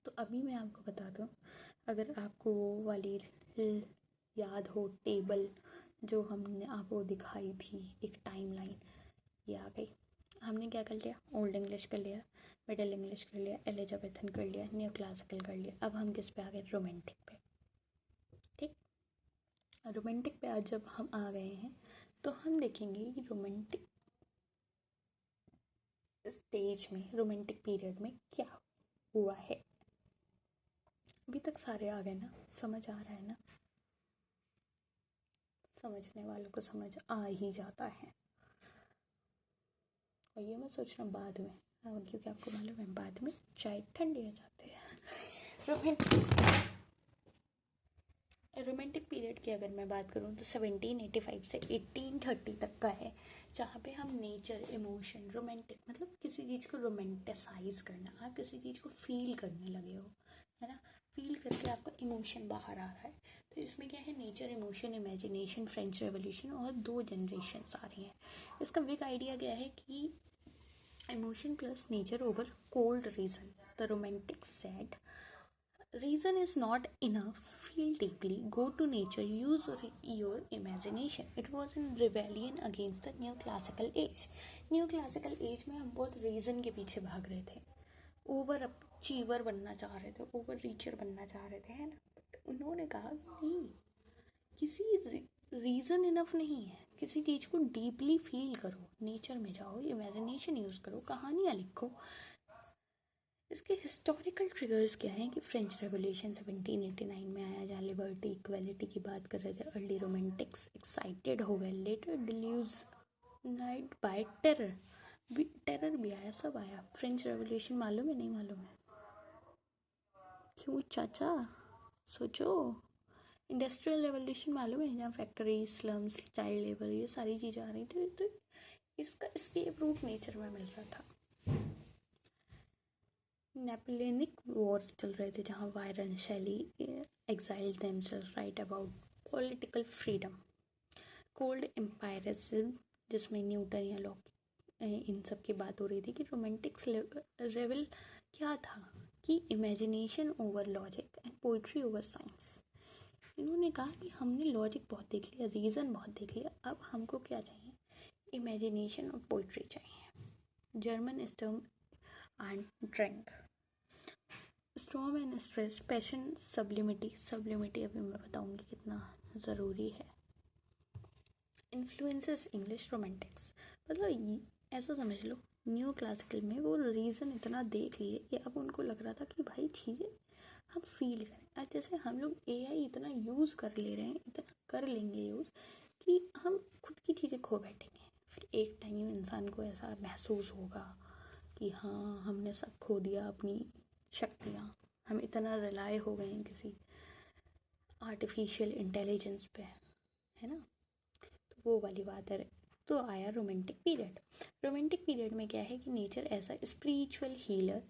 तो अभी मैं आपको बता दूँ, अगर आपको वो वाली याद हो टेबल जो हमने आपको दिखाई थी, एक टाइमलाइन, ये आ गई। हमने क्या कर लिया, ओल्ड इंग्लिश कर लिया, मिडिल इंग्लिश कर लिया, एलिजाबेथन कर लिया, न्यू क्लासिकल कर लिया, अब हम किस पे आ गए, रोमांटिक पे। ठीक, रोमांटिक पे आज जब हम आ गए हैं तो हम देखेंगे कि रोमांटिक स्टेज में, रोमांटिक पीरियड में क्या हुआ है। अभी तक सारे आ गए ना, समझ आ रहा है ना, समझने वालों को समझ आ ही जाता है, और ये मैं सोचना बाद में, क्योंकि आपको मालूम है बाद में चाय ठंडी हो जाती है। रोमांटिक पीरियड की अगर मैं बात करूँ तो 1785 से 1830 तक का है, जहाँ पे हम नेचर, इमोशन, रोमांटिक मतलब किसी चीज़ को रोमांटिसाइज करना, आप किसी चीज़ को फील करने लगे हो, है ना, फील करके आपका इमोशन बाहर आ रहा है, तो इसमें क्या है, nature, emotion, imagination, French revolution और 2 जनरेशन्स आ रही हैं। इसका बिग आइडिया क्या है कि emotion plus nature over cold region, the romantic said reason is not enough, feel deeply, go to nature, use your imagination. It was in rebellion against the new classical age. New classical as में हम बहुत reason के पीछे भाग रहे थे, over achiever बनना चाह रहे थे, ओवर रीचर बनना चाह रहे थे, है ना, बट उन्होंने कहा नहीं, किसी रीज़न इनफ नहीं है, किसी चीज़ को डीपली फील करो, नेचर में जाओ, इमेजिनेशन यूज़ करो, कहानियाँ लिखो। इसके हिस्टोरिकल ट्रिगर्स क्या हैं कि फ्रेंच रेवोल्यूशन 1789 में आया, जहाँ लिबर्टी इक्वलिटी की बात कर रहे थे। अर्ली रोमांटिक्स एक्साइटेड हो गए, लेटर डिल्यूजनाइड बाय टेरर, टेरर भी आया, सब आया। फ्रेंच रेवोल्यूशन मालूम है, नहीं मालूम है? क्यों चाचा, सोचो। इंडस्ट्रियल रेवोल्यूशन मालूम है, जहाँ फैक्ट्री, स्लम्स, चाइल्ड लेबर, ये सारी चीज़ें आ रही थी, तो इसका एस्केप रूट नेचर में मिल रहा था। नेपोलियनिक वॉर्स चल रहे थे, जहाँ Byron Shelley exiled themselves write about political freedom. Cold empiricism, जिसमें न्यूटन या लॉक इन सब की बात हो रही थी कि रोमांटिक्स रेवल क्या था कि imagination over logic and poetry over science. इन्होंने कहा कि हमने लॉजिक बहुत देख लिया, रीज़न बहुत देख लिया, अब हमको क्या चाहिए? इमेजिनेशन और पोइट्री चाहिए। German Sturm and Drang, storm and stress, passion, sublimity. Sublimity अभी मैं बताऊंगी कितना ज़रूरी है। इन्फ्लुएंसेस इंग्लिश रोमांटिक्स, मतलब ऐसा समझ लो, न्यू क्लासिकल में वो रीज़न इतना देख लिए कि अब उनको लग रहा था कि भाई चीज़ें हम फील करें। आज जैसे हम लोग एआई इतना यूज़ कर ले रहे हैं, इतना कर लेंगे यूज़ कि हम खुद की चीज़ें खो बैठेंगे। फिर एक टाइम इंसान को ऐसा महसूस होगा कि हाँ, हमने सब खो दिया, अपनी शक्तियाँ, हम इतना रिलाय हो गए हैं किसी आर्टिफिशियल इंटेलिजेंस पे, है ना? तो वो वाली बात है। तो आया रोमांटिक पीरियड। रोमांटिक पीरियड में क्या है कि nature as a spiritual healer,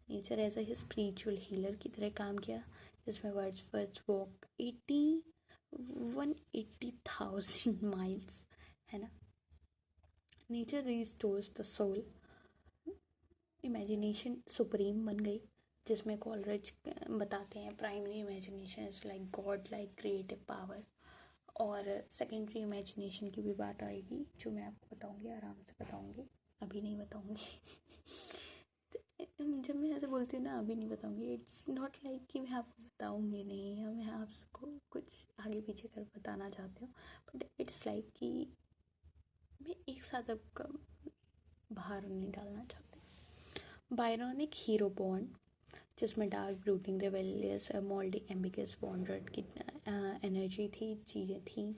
nature as a spiritual healer की तरह काम किया, जिसमें वर्ड्सवर्थ वॉक 180,000 माइल्स, है ना? Nature restores the soul, imagination supreme बन गई, जिसमें कॉलरिज बताते हैं primary imagination is like God like creative power. और सेकेंडरी इमेजिनेशन की भी बात आएगी, जो मैं आपको बताऊंगी, आराम से बताऊंगी, अभी नहीं बताऊंगी। जब मैं ऐसे बोलती हूँ ना, अभी नहीं बताऊंगी, इट्स नॉट लाइक कि मैं आपको बताऊंगी नहीं, या मैं आपको कुछ आगे पीछे कर बताना चाहती हूँ, बट इट्स लाइक कि मैं एक साथ आपका बाहर नहीं डालना चाहती। बायरॉनिक हीरो बॉन्ड, जिसमें डार्क, ब्रूटिंग, रिबेलियस, मॉल्डी, एम्बिगस, बॉन्डर्ड की एनर्जी थी, चीज़ें थी,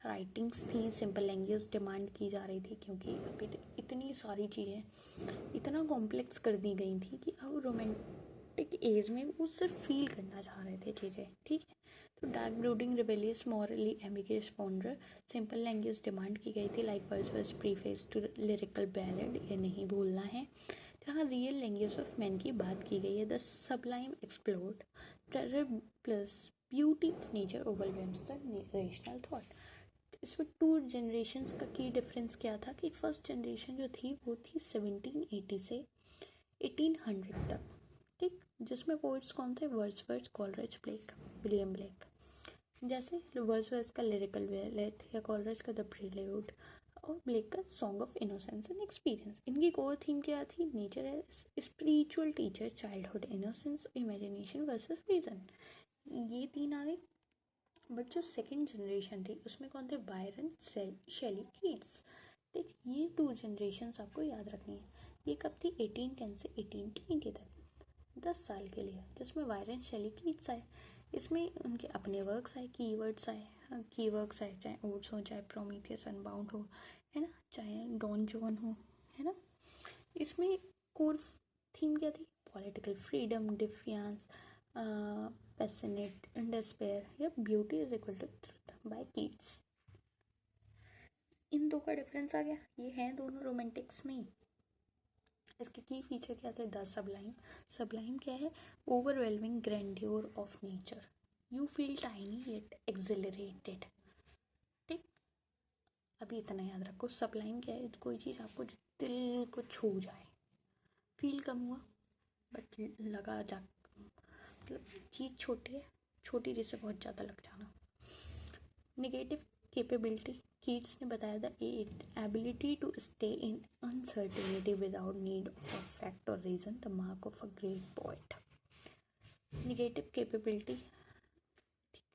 राइटिंग्स थी, सिंपल लैंग्वेज डिमांड की जा रही थी, क्योंकि अभी इतनी सारी चीज़ें इतना कॉम्प्लेक्स कर दी गई थी कि अब रोमांटिक एज में वो सिर्फ फील करना चाह रहे थे चीज़ें, ठीक है? तो dark, brooding, rebellious, morally ambiguous, bounder, simple language demand की गई थी, like Wordsworth preface to lyrical ballad, ये नहीं भूलना है, जहाँ रियल लैंग्वेज ऑफ मैन की बात की गई है। The sublime explored, terror plus beauty of nature overwhelms the rational thought. इसमें टू जनरेशन्स का की डिफरेंस क्या था कि फर्स्ट जनरेशन जो थी वो थी 1780 से 1800 तक, ठीक, जिसमें पोइट्स कौन थे? Wordsworth, Coleridge, Blake, William Blake. जैसे वर्ड्सवर्थ का लिरिकल बैलेड या कॉलरिज का द प्रील्यूड और ब्लेक का song of innocence and experience. इनकी कोर थीम क्या थी? Nature as spiritual teacher, childhood innocence, imagination versus reason, ये तीन आ गई। बट जो सेकेंड जनरेशन थी उसमें कौन थे? बायरन, शेली, कीट्स, ठीक। ये टू जनरेशन्स आपको याद रखनी है। ये कब थी? 1810 से 1820 तक, 10 साल के लिए, जिसमें बायरन, शेली, कीट्स आए। इसमें उनके अपने वर्क्स आए, कीवर्ड्स आए, की वर्क्स आए, चाहे ओड्स हो, चाहे प्रोमीथियस अनबाउंड हो, है ना, चाहे डॉन जॉन हो, है ना। इसमें कोर थीम क्या थी? Political freedom, defiance, passionate, despair, या beauty is equal to truth by Keats. इन दो का डिफरेंस आ गया, ये हैं दोनों रोमांटिक्स में ही। इसके की फीचर क्या थे? द सबलाइम, सबलाइम क्या है? Overwhelming grandeur of nature, you feel tiny yet accelerated, ठीक। अभी इतना याद रखो, सबलाइम क्या है? कोई चीज़ आपको जो दिल को छू जाए, फील कम हुआ बट लगा जा, मतलब चीज़ छोटी है, छोटी जिससे बहुत ज़्यादा लग जाना। नेगेटिव कैपेबिलिटी, कीट्स ने बताया था, ability to stay in uncertainty without need of fact और reason, the mark of a great poet. Negative capability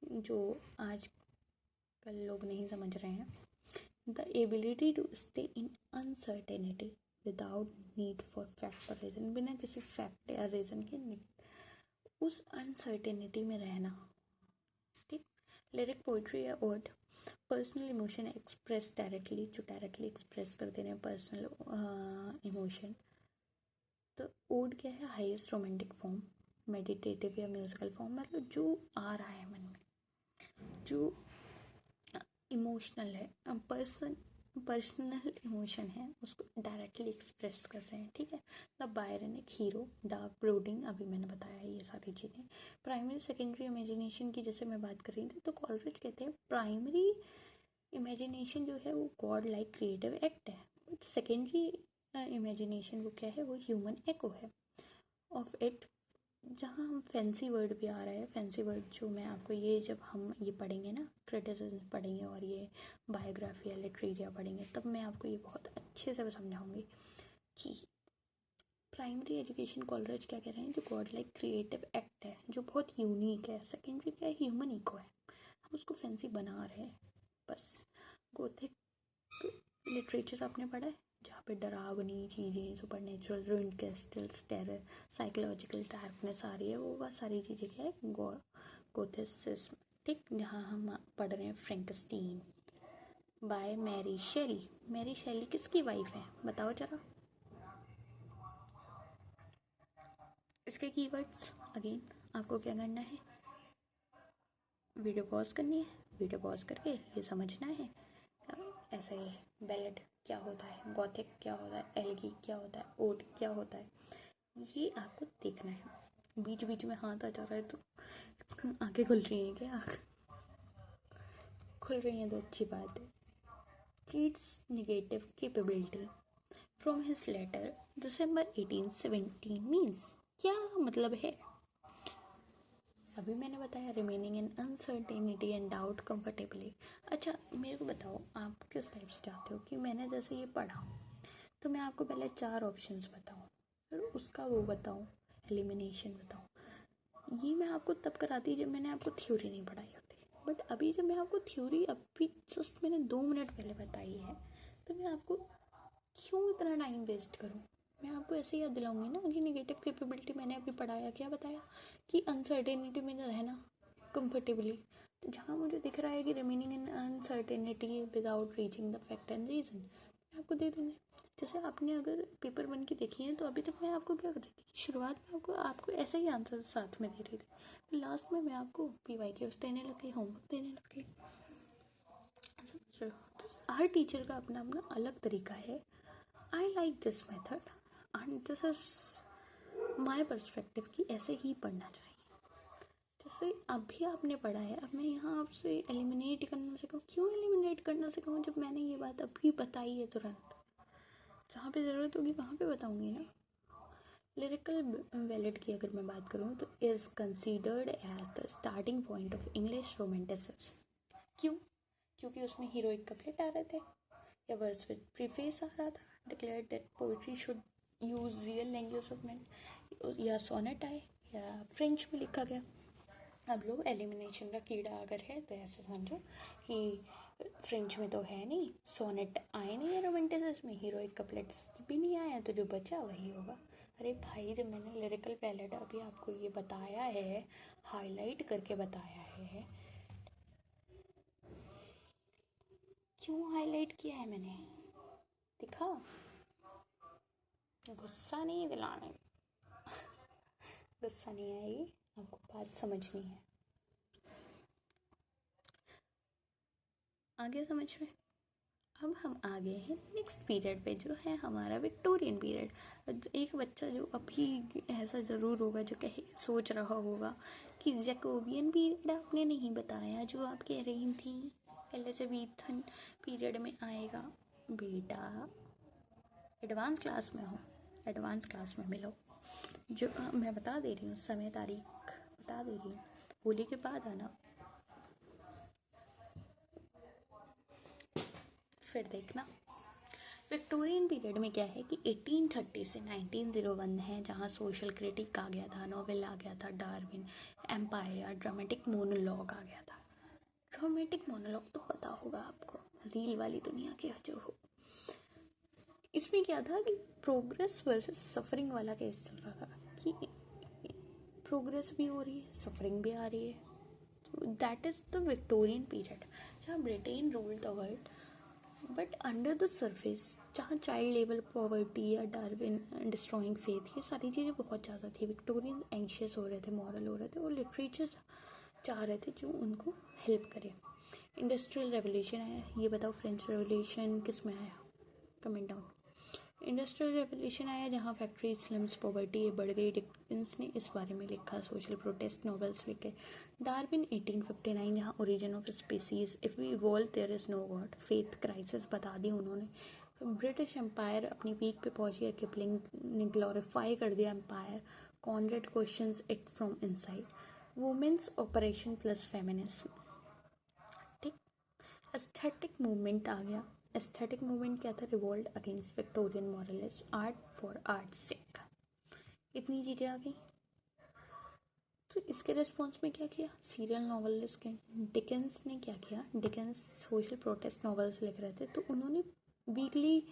जो आज कल लोग नहीं समझ रहे हैं। The ability to stay in uncertainty without need for fact और रीज़न, बिना किसी फैक्ट या रीज़न के उस अनसर्टेनिटी में रहना। ठीक। लिरिक पोइट्री या word personal emotion express directly, जो डायरेक्टली एक्सप्रेस कर दे रहे हैं पर्सनल इमोशन। तो ओड क्या है? हाईएस्ट रोमांटिक फॉर्म, मेडिटेटिव या म्यूजिकल फॉर्म, मतलब जो आ रहा है मन में, जो इमोशनल है, पर्सनल इमोशन है, उसको डायरेक्टली एक्सप्रेस कर रहे हैं। ठीक है। द बायरनिक हीरो, डार्क ब्रोडिंग, अभी मैंने बताया है ये सारी चीज़ें। प्राइमरी सेकेंडरी इमेजिनेशन की जैसे मैं बात कर रही थी, तो कॉलरिज कहते हैं प्राइमरी इमेजिनेशन जो है वो गॉड लाइक क्रिएटिव एक्ट है, बट सेकेंडरी इमेजिनेशन वो क्या है? वो ह्यूमन एको है ऑफ इट, जहाँ हम फैंसी वर्ड भी आ रहा है। फैंसी वर्ड जो मैं आपको ये जब हम ये पढ़ेंगे ना, क्रिटिसिज्म पढ़ेंगे और ये बायोग्राफी या लिटरेरिया पढ़ेंगे, तब मैं आपको ये बहुत अच्छे से समझाऊंगी कि प्राइमरी एजुकेशन कॉलरेज क्या कह रहे हैं? जो गॉड लाइक क्रिएटिव एक्ट है, जो बहुत यूनिक है। सेकेंडरी क्या है? ह्यूमन इको है, हम उसको फैंसी बना रहे हैं बस। गोथिक लिटरेचर आपने पढ़ा है, जहाँ पे डरावनी चीज़ें, supernatural, ruined castles, terror, psychological darkness आ रही है, वो सारी चीज़ें क्या है? गोथिसिज्म। ठीक। जहाँ हम पढ़ रहे हैं Frankenstein by Mary Shelley. Mary Shelley किसकी वाइफ है? बताओ जरा। इसके कीवर्ड्स अगेन आपको क्या करना है? वीडियो पॉज करनी है, वीडियो पॉज करके ये समझना है ऐसे बैलेड क्या होता है, गॉथिक क्या होता है, एल्गी क्या होता है, ओड क्या होता है, ये आपको देखना है। बीच बीच में हाथ आ जा रहा है तो आंखें खुल रही हैं क्या? खुल रही हैं तो अच्छी बात है। Keats negative capability from his letter December 1817 means, क्या मतलब है? अभी मैंने बताया remaining in uncertainty and doubt comfortably. अच्छा मेरे को बताओ, आप किस टाइप से चाहते हो कि मैंने जैसे ये पढ़ा तो मैं आपको पहले 4 ऑप्शंस बताऊं, फिर उसका वो बताऊं, एलिमिनेशन बताऊं। ये मैं आपको तब कराती जब मैंने आपको थ्योरी नहीं पढ़ाई होती, बट अभी जब मैं आपको थ्योरी अभी जस्ट मैंने 2 मिनट पहले बताई है, तो मैं आपको क्यों इतना टाइम वेस्ट करूं? मैं आपको ऐसे याद दिलाऊंगी ना कि नेगेटिव कैपेबिलिटी मैंने अभी पढ़ाया, क्या बताया कि अनसर्टेनिटी में रहना कंफर्टेबली। तो जहाँ मुझे दिख रहा है कि remaining in uncertainty without reaching the fact and reason, मैं आपको दे दूँगी। जैसे आपने अगर पेपर 1 की देखी है, तो अभी तक मैं आपको क्या कर रही थी? शुरुआत में आपको ऐसे ही आंसर साथ में दे रही थी, फिर लास्ट में मैं आपको PYQs देने लग गई, होमवर्क देने लग गई। समझ रहे हो? तो हर टीचर का अपना अपना अलग तरीका है। I like this method and this is my perspective कि ऐसे ही पढ़ना चाहिए। जैसे अभी आपने पढ़ा है, अब मैं यहाँ आपसे एलिमिनेट करना सिखाऊँ। क्यों एलिमिनेट करना सिखाऊँ जब मैंने ये बात अभी बताई है? तुरंत जहाँ पे ज़रूरत होगी वहाँ पे बताऊँगी ना। लिरिकल बैलेड की अगर मैं बात करूँ तो is considered as the starting point of English romanticism. क्यों? क्योंकि उसमें हीरोइक कपलेट आ रहे थे या वर्ड्स विद प्रीफेस आ रहा था, declared that poetry should use real language of man, या सोनेट आए या फ्रेंच में लिखा गया। अब लोग एलिमिनेशन का कीड़ा अगर है तो ऐसे समझो कि फ्रेंच में तो है नहीं, सोनेट आए नहीं है रोमांटिसिज्म में, हीरोइक कपलेट्स भी नहीं आया, तो जो बचा वही होगा। अरे भाई जब मैंने लिरिकल पैलेट अभी आपको ये बताया है, हाईलाइट करके बताया है, क्यों हाईलाइट किया है मैंने? दिखा? गुस्सा नहीं दिलाने, गुस्सा नहीं आएगी, आपको बात समझनी है। आ गया समझ में? अब हम आ गए हैं नेक्स्ट पीरियड पे, जो है हमारा विक्टोरियन पीरियड। एक बच्चा जो अभी ऐसा ज़रूर होगा जो सोच रहा होगा कि जैकोबियन पीरियड आपने नहीं बताया जो आप कह रही थी एलिज़ाबेथन पीरियड में आएगा। बेटा एडवांस क्लास में हो, एडवांस क्लास में मिलो। जो मैं बता दे रही हूँ, समय तारीख बता दे रही हूँ, होली के बाद आना। फिर देखना विक्टोरियन पीरियड में क्या है कि 1830 से 1901 है, जहाँ सोशल क्रिटिक आ गया था, नॉवेल आ गया था, डार्विन, एम्पायर, ड्रामेटिक मोनोलॉग आ गया था। ड्रामेटिक मोनोलॉग तो पता होगा आपको, रील वाली दुनिया के जो हो। इसमें क्या था कि प्रोग्रेस वर्सेस सफरिंग वाला केस चल रहा था कि प्रोग्रेस भी हो रही है, सफरिंग भी आ रही है। तो that is the Victorian period, जहाँ Britain ruled the world, but under the surface जहाँ चाइल्ड लेवल पॉवर्टी या डार्विन डिस्ट्रॉइंग फेथ, ये सारी चीज़ें बहुत ज़्यादा थी। विक्टोरियन एंशियस हो रहे थे, मॉरल हो रहे थे, और लिटरेचर चाह रहे थे जो उनको हेल्प करे। इंडस्ट्रियल रेवोल्यूशन आया, ये बताओ फ्रेंच रेवोल्यूशन किस में आया, कमेंट डाउन। इंडस्ट्रियल रेवोल्यूशन आया जहाँ फैक्ट्री स्लम्स पॉवर्टी बढ़ गई। डिकेंस ने इस बारे में लिखा, सोशल प्रोटेस्ट नॉवेल्स लिखे। डार्विन 1859 जहाँ origin of species, if we evolve there is no God, faith crisis बता दी उन्होंने। ब्रिटिश एम्पायर अपनी पीक पे पहुंच गया, किपलिंग ने ग्लोरीफाई कर दिया empire. Conrad questions it from inside, women's oppression plus feminism. ठीक, एस्थेटिक मूवमेंट आ गया। एस्थेटिक मूवमेंट क्या था, revolt against Victorian moralist, art for art sake, इतनी चीज़ें आ गई। तो इसके रिस्पॉन्स में क्या किया सीरियल नॉवेलिस्ट के, डिकेंस ने क्या किया, डिकेंस सोशल प्रोटेस्ट नॉवेल्स लिख रहे थे, तो उन्होंने वीकली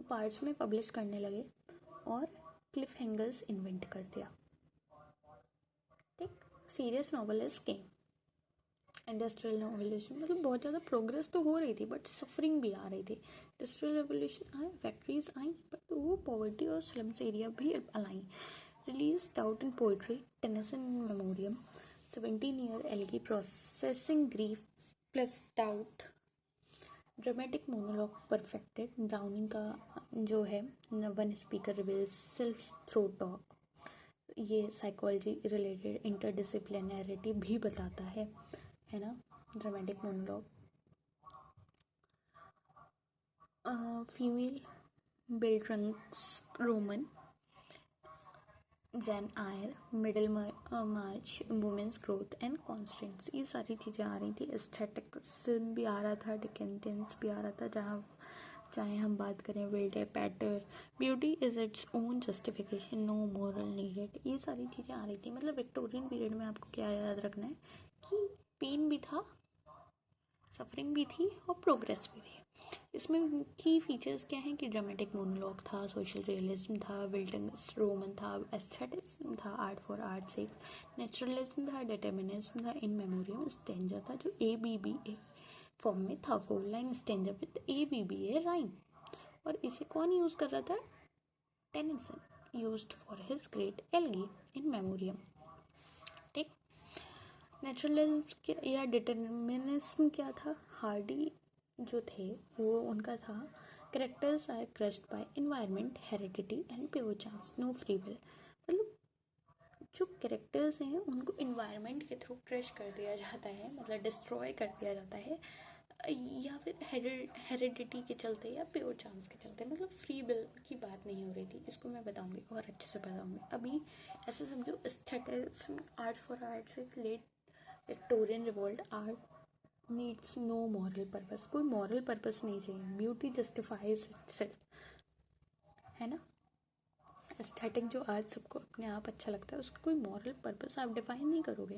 पार्ट्स में पब्लिश करने लगे और क्लिफ हैंगर्स इन्वेंट कर दिया। ठीक, सीरियस नॉवेलिस्ट के इंडस्ट्रियल रेवोल्यूशन, मतलब बहुत ज़्यादा प्रोग्रेस तो हो रही थी बट सफरिंग भी आ रही थी। इंडस्ट्रियल रेवोल्यूशन आया, फैक्ट्रीज आई, बट वो पॉवर्टी और स्लम्स एरिया भी अलाई। Religious doubt in poetry, Tennyson memoriam, 17-year elegy processing grief plus doubt. Dramatic monologue perfected, Browning का जो है one speaker reveals self through talk, ये साइकोलॉजी रिलेटेड इंटरडिसिप्लिनैरिटी भी बताता है ना। ड्रामेटिक मोनोलॉग, फीमेल बेल्ट्रंक्स रोमन, Jane Eyre, Middlemarch, women's growth and constants, ये सारी चीज़ें आ रही थी। एस्थेटिक्सिज्म भी आ रहा था, डिकेडेंस भी आ रहा था, जहाँ चाहे हम बात करें Wilde Pater, beauty is its own justification, no moral needed, ये सारी चीज़ें आ रही थी। मतलब विक्टोरियन पीरियड में आपको क्या याद रखना है कि पेन भी था, सफरिंग भी थी और प्रोग्रेस भी थी। इसमें की फीचर्स क्या हैं कि ड्रामेटिक मोनोलॉग था, सोशल रियलिज्म था, विल्डंस रोमन था, एस्थेटिज्म था, art for art sex, naturalism था, डिटर्मिनिज्म था, इन मेमोरियम, स्टेंजा था जो ABBA फॉर्म में था, 4-line stanza with ABBA rhyme. और इसे कौन यूज़ कर रहा था, Tennyson used for his great elegy In Memoriam. ठीक, नेचुरलिज्म या डिटर्मिनिज्म क्या था, हार्डी जो थे वो उनका था, characters are crushed by environment, heredity and pure chance, no free will. मतलब जो कैरेक्टर्स हैं उनको एनवायरनमेंट के थ्रू क्रश कर दिया जाता है, मतलब डिस्ट्रॉय कर दिया जाता है, या फिर हेरिडिटी के चलते या प्योर चांस के चलते, मतलब फ्री विल की बात नहीं हो रही थी। इसको मैं बताऊंगी और अच्छे से बताऊंगी। अभी ऐसे समझो, एस्थेटिज्म, आर्ट फॉर आर्ट से late Victorian revolt, art needs no moral purpose, कोई मॉरल पर्पस नहीं चाहिए, ब्यूटी जस्टिफाइज इटसेल्फ, है ना। एस्थेटिक जो आज सबको अपने आप अच्छा लगता है, उसका कोई मॉरल पर्पस आप डिफाइन नहीं करोगे,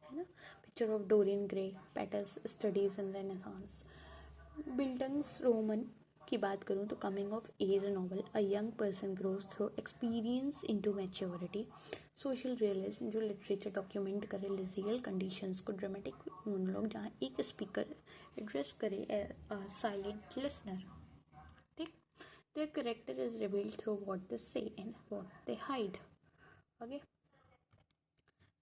है ना। Picture of Dorian Gray, Pater's studies in renaissance. बिल्टन्स रोमन की बात करूँ तो coming of age novel, a young person grows through experience into maturity. Social realism जो लिटरेचर डॉक्यूमेंट करे रियल कंडीशंस को। ड्रामेटिक मोनोलॉग जहाँ एक स्पीकर एड्रेस करे साइलेंट लिसनर। ठीक, their character is revealed through what they say and what they hide. Okay,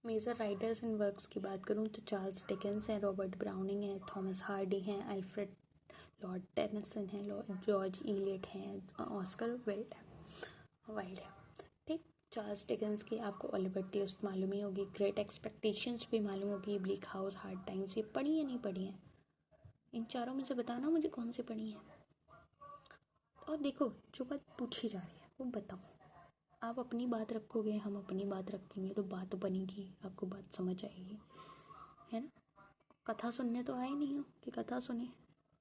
major writers in works की बात करूँ तो चार्ल्स डिकेंस हैं, रॉबर्ट ब्राउनिंग है, थॉमस हार्डी हैं, अल्फ्रेड लॉर्ड टेनिसन है, जॉर्ज इलियट हैं, ऑस्कर वाइल्ड है। ठीक, चार्ल्स डिकेंस की आपको ओलिवर ट्विस्ट मालूम ही होगी, ग्रेट एक्सपेक्टेशंस भी मालूम होगी, ब्लीक हाउस, हार्ड टाइम्स, ये पढ़ी या नहीं पढ़ी है? इन चारों में से बताना मुझे कौन सी पढ़ी है। और देखो, जो बात पूछी जा रही है वो बताओ, आप अपनी बात रखोगे, हम अपनी बात रखेंगे, तो बात बनेगी, आपको बात समझ आएगी, है ना। कथा सुनने तो आए नहीं हो कि कथा सुने,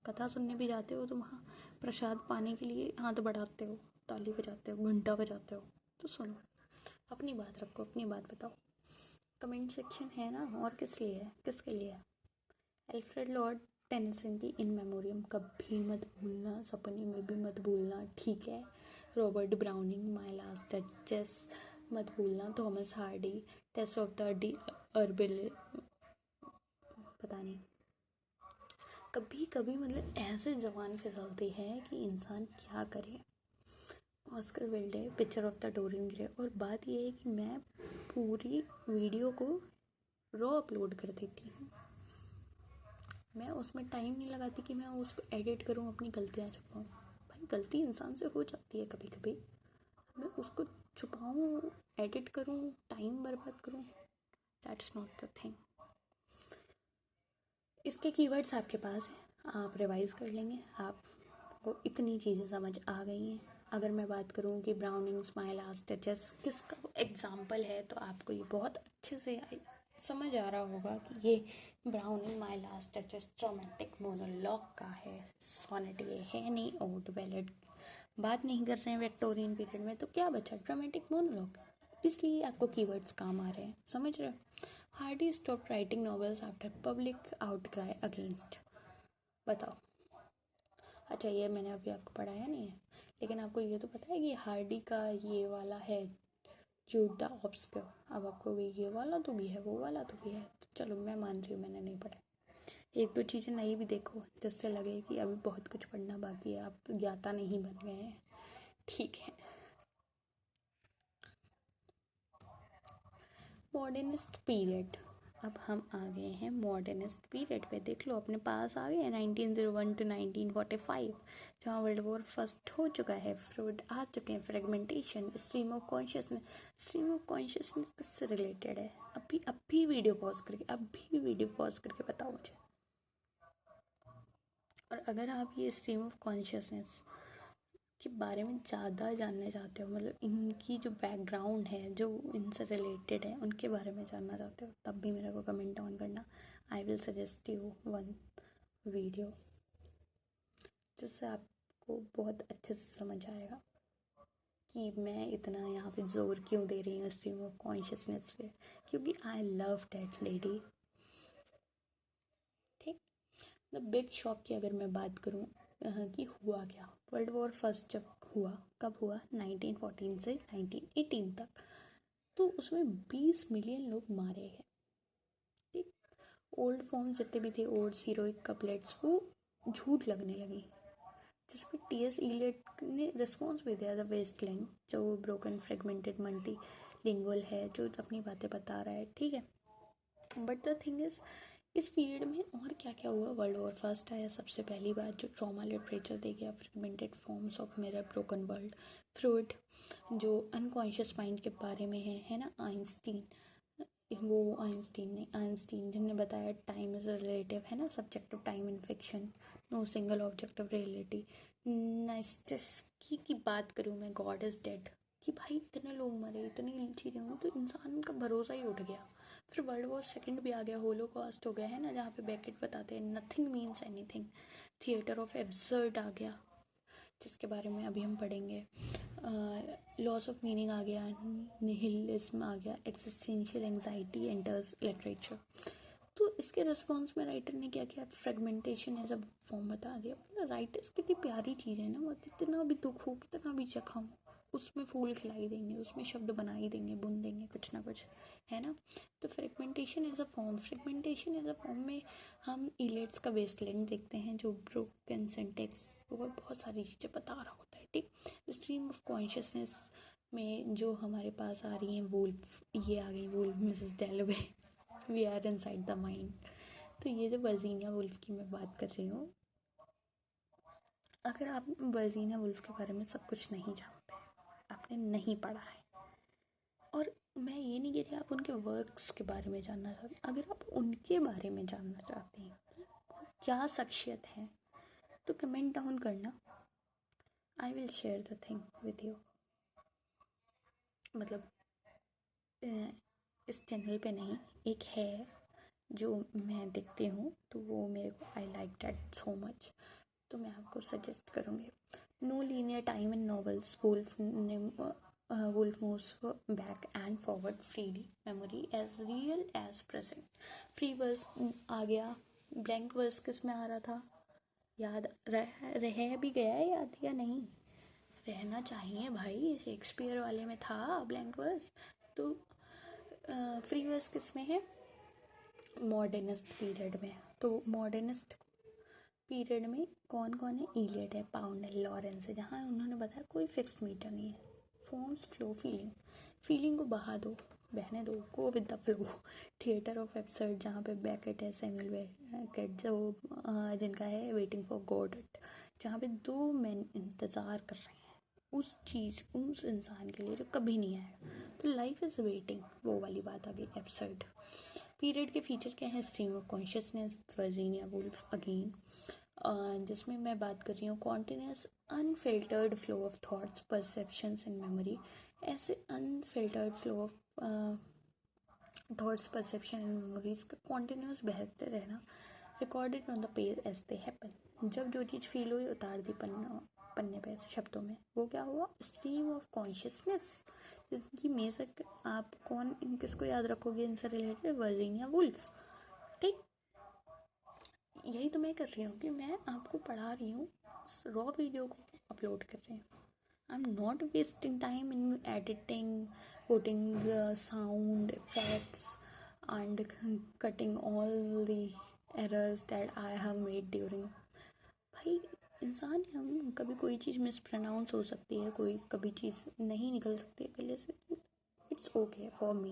कथा सुनने भी जाते हो तो वहाँ प्रसाद पाने के लिए हाथ बढ़ाते हो, ताली बजाते हो, घंटा बजाते हो, तो सुनो, अपनी बात रखो, अपनी बात बताओ। कमेंट सेक्शन है ना, और किस लिए है, किसके लिए है, एल्फ्रेड लॉर्ड टेनिसन की इन मेमोरियम कभी मत भूलना, सपने में भी मत भूलना, ठीक है। Robert Browning my last duchess मत भूलना, Thomas Hardy Tess of the d'Urbervilles, पता नहीं, कभी कभी मतलब ऐसे जवान फिसलती है कि इंसान क्या करे। Oscar Wilde picture of the Dorian Gray. और बात ये है कि मैं पूरी वीडियो को रॉ अपलोड कर देती हूँ, मैं उसमें टाइम नहीं लगाती कि मैं उसको एडिट करूँ, अपनी गलतियाँ छुपाऊँ। भाई गलती इंसान से हो जाती है कभी कभी, मैं उसको छुपाऊँ, एडिट करूँ, टाइम बर्बाद करूँ, दैट्स नॉट द थिंग। इसके कीवर्ड्स आपके पास हैं, आप रिवाइज कर लेंगे, आपको इतनी चीज़ें समझ आ गई हैं। अगर मैं बात करूँ कि ब्राउनिंग्स माय लास्ट टचेस किसका एग्जाम्पल है, तो आपको ये बहुत अच्छे से समझ आ रहा होगा कि ये browning my last touches romantic monologue का है, सोनेट ये है नहीं, ओड बैलेड। बात नहीं कर रहे हैं विक्टोरियन पीरियड में, तो क्या बचा, ड्रामेटिक मोनोलॉग। इसलिए आपको कीवर्ड्स काम आ रहे हैं, समझ रहे हो। Hardy stop writing novels after public outcry against, बताओ। अच्छा ये मैंने अभी आपको पढ़ाया नहीं है, लेकिन आपको ये तो पता है कि हार्डी का ये वाला है ज्यूड द ऑब्स्क्योर। अब आपको ये वाला तो भी है, वो वाला तो भी है, तो चलो मैं मान रही हूँ मैंने नहीं पढ़ा। एक दो चीज़ें नई भी देखो जिससे लगे कि अभी बहुत कुछ पढ़ना बाकी है, आप ज्ञाता नहीं बन गए हैं, ठीक है। मॉडर्निस्ट पीरियड, अब हम आ गए हैं मॉडर्निस्ट पीरियड पे। देख लो अपने पास आ गए 1901 टू 1945, जहाँ वर्ल्ड वॉर फर्स्ट हो चुका है, फ्रूड आ चुके हैं, fragmentation, stream of consciousness. Stream of consciousness किससे रिलेटेड है, अभी वीडियो पॉज करके, अभी वीडियो पॉज करके बताओ मुझे। और अगर आप ये स्ट्रीम ऑफ कॉन्शियसनेस के बारे में ज़्यादा जानना चाहते हो, मतलब इनकी जो बैकग्राउंड है, जो इनसे रिलेटेड है, उनके बारे में जानना चाहते हो, तब भी मेरे को कमेंट ऑन करना। I will suggest you one video जिससे आपको बहुत अच्छे से समझ आएगा कि मैं इतना यहाँ पे जोर क्यों दे रही हूँ स्ट्रीम ऑफ कॉन्शियसनेस पे, क्योंकि आई लव दैट लेडी, ठीक। द बिग शॉक की अगर मैं बात करूँ कि हुआ क्या, वर्ल्ड वॉर फर्स्ट जब हुआ, कब हुआ, 1914 से 1918 तक, तो उसमें 20 मिलियन लोग मारे हैं, ठीक। ओल्ड फॉर्म्स जितने भी थे, ओल्ड हीरोइक कपलेट्स, वो झूठ लगने लगी, जिस पर टी.एस. इलियट ने रिस्पॉन्स भी दिया था, वेस्टलैंड जो ब्रोकन फ्रेगमेंटेड मल्टी लिंगुअल है, जो अपनी बातें बता रहा है, ठीक है। बट द थिंग इज, इस पीरियड में और क्या क्या हुआ, वर्ल्ड वॉर फर्स्ट आया सबसे पहली बात, जो ट्रॉमा लिटरेचर दे गया, fragmented forms of mirror broken world, Freud जो अनकॉन्शियस माइंड के बारे में है ना, आइंस्टीन, वो आइंस्टीन नहीं, आइंस्टीन जिन्हें बताया टाइम इज रिलेटिव, है ना, subjective time in fiction, no single objective reality. Nietzsche की बात करूँ मैं, गॉड इज डेड, कि भाई इतने लोग मरे, इतनी चीज़ें हुई, तो इंसान का भरोसा ही उठ गया। फिर वर्ल्ड वॉर सेकंड भी आ गया, होलोकॉस्ट हो गया, है ना, जहाँ पे बेकेट बताते हैं nothing means anything, theatre of absurd आ गया, जिसके बारे में अभी हम पढ़ेंगे, लॉस ऑफ मीनिंग आ गया, निहिलिज्म आ गया, एक्सिस्टेंशियल एंजाइटी एंटर्स लिटरेचर। तो इसके रिस्पॉन्स में राइटर ने क्या किया, फ्रेगमेंटेशन एज अ फॉर्म बता दिया। मतलब राइटर्स कितनी प्यारी चीज़ है ना, मतलब कितना भी दुख हो, कितना भी जख्म हो, उसमें फूल खिलाई देंगे, उसमें शब्द बना ही देंगे, बुन देंगे कुछ ना कुछ, है ना। तो fragmentation as a form, fragmentation as a form में हम इलेट्स का वेस्टलैंड देखते हैं, जो ब्रोकन सिंटेक्स और बहुत सारी चीज़ें बता रहा होता है, ठीक। स्ट्रीम ऑफ कॉन्शियसनेस में जो हमारे पास आ रही हैं, वुल्फ, ये आ गई Woolf, Mrs Dalloway, we are inside the mind. तो ये जो वर्जीनिया वुल्फ की मैं बात कर रही हूँ, अगर आप वर्जीनिया वुल्फ के बारे में सब कुछ नहीं जानते, आपने नहीं पढ़ा है, और मैं ये नहीं कहती आप उनके वर्क्स के बारे में जानना चाहते, अगर आप उनके बारे में जानना चाहते हैं कि क्या शख्सियत है, तो कमेंट डाउन करना, I will share the thing with you. मतलब इस चैनल पे नहीं, एक है जो मैं देखती हूँ, तो वो मेरे को I like that so much, तो मैं आपको सजेस्ट करूँगी। No linear time in novels, Woolf moves back and forward freely, memory as real as present. Free verse आ गया, ब्लैंक वर्स किस में आ रहा था? याद रह भी गया है याद या नहीं? रहना चाहिए भाई, शेक्सपियर वाले में था ब्लैंक वर्स। तो फ्री वर्स किस में है? मॉडर्निस्ट पीरियड में। तो मॉडर्निस्ट पीरियड में कौन कौन है? इलियड है, पाउंड है, लॉरेंस है, जहाँ उन्होंने बताया कोई फिक्स्ड मीटर नहीं है। फॉर्म्स फ्लो फीलिंग को बहा दो, बहने दो, go with the flow. Theatre of absurd, जहाँ पे बैकेट है, सैमुअल बैकेट जो जिनका है वेटिंग फॉर गॉडेट, जहाँ पे दो मैन इंतज़ार कर रहे हैं उस चीज़, उस इंसान के लिए जो कभी नहीं आएगा। तो लाइफ इज़ वेटिंग, वो वाली बात आ गई एब्सर्ड। पीरियड के फीचर क्या है? Stream of consciousness, Virginia Woolf again, जिसमें मैं बात कर रही हूँ continuous unfiltered flow of thoughts, perceptions and memory. ऐसे unfiltered flow of thoughts, perception and memories का कॉन्टिन्यूस बहते रहना, recorded on the page as they happen. जब जो चीज़ फील हुई उतार दी पन्ने पे शब्दों में, वो क्या हुआ? स्ट्रीम ऑफ कॉन्शियसनेस, जिसकी मेजर आप कौन किसको याद रखोगे इनसे रिलेटेड? Virginia Woolf. ठीक, यही तो मैं कर रही हूँ कि मैं आपको पढ़ा रही हूँ, रॉ वीडियो को अपलोड कर रही हूँ। आई am not wasting time in editing, putting sound effects and cutting all the errors that I have made during. भाई इंसान है हम, कभी कोई चीज़ मिस प्रोनाउंस हो सकती है, कोई कभी चीज़ नहीं निकल सकती है गले से। It's okay for me,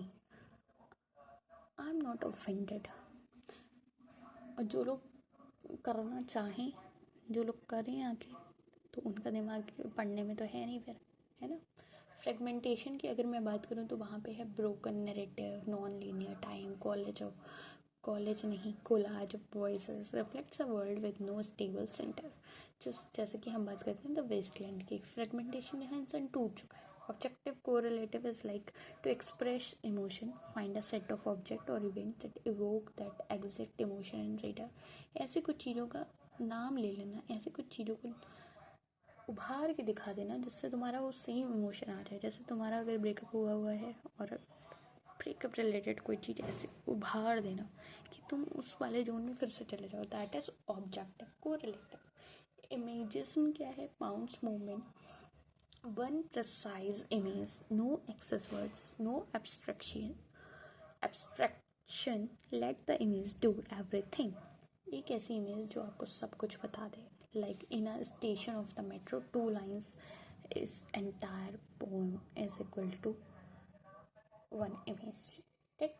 I am not offended. और जो लोग करना चाहें, जो लोग करें आके, तो उनका दिमाग पढ़ने में तो है नहीं फिर, है ना। फ्रेगमेंटेशन की अगर मैं बात करूँ तो वहाँ पे है broken narrative, non linear time, college नहीं, collage of voices reflects a world with no stable centre. जैसे कि हम बात करते हैं द वेस्टलैंड की फ्रेगमेंटेशन, यहाँ इंसान टूट चुका है। Objective correlative is like to express emotion, find a set of object और event that evoke that exact emotion in reader. ऐसे कुछ चीज़ों का नाम ले लेना, ऐसे कुछ चीज़ों को उभार के दिखा देना जिससे तुम्हारा वो सेम इमोशन आ जाए। जैसे तुम्हारा अगर ब्रेकअप हुआ है और ब्रेकअप रिलेटेड कोई चीज़ ऐसे उभार देना कि तुम उस वाले जोन में फिर से चले जाओ, that is objective correlative. Imagism क्या है? Pound's movement, one precise image, no excess words, no abstraction, let the image do everything. एक ऐसी इमेज जो आपको सब कुछ बता दे, like in a station of the metro, two lines is entire poem is equal to one image. ठीक,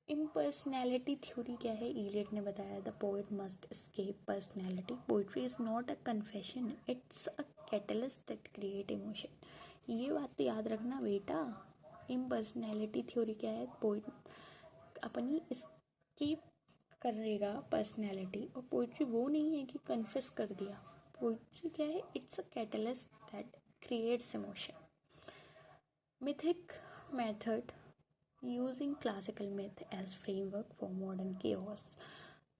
इम्पर्सनैलिटी थ्योरी क्या है? इलियट ने बताया the poet must escape personality, poetry is not a confession, it's a catalyst that create emotion. ये बात याद रखना बेटा। इम्पर्सनैलिटी थ्योरी क्या है? पोइट अपनी एस्केप करेगा पर्सनैलिटी, और पोइट्री वो नहीं है कि कन्फेस कर दिया। पोइट्री क्या है? It's a catalyst that creates emotion. Mythic method, using classical myth as framework for modern chaos,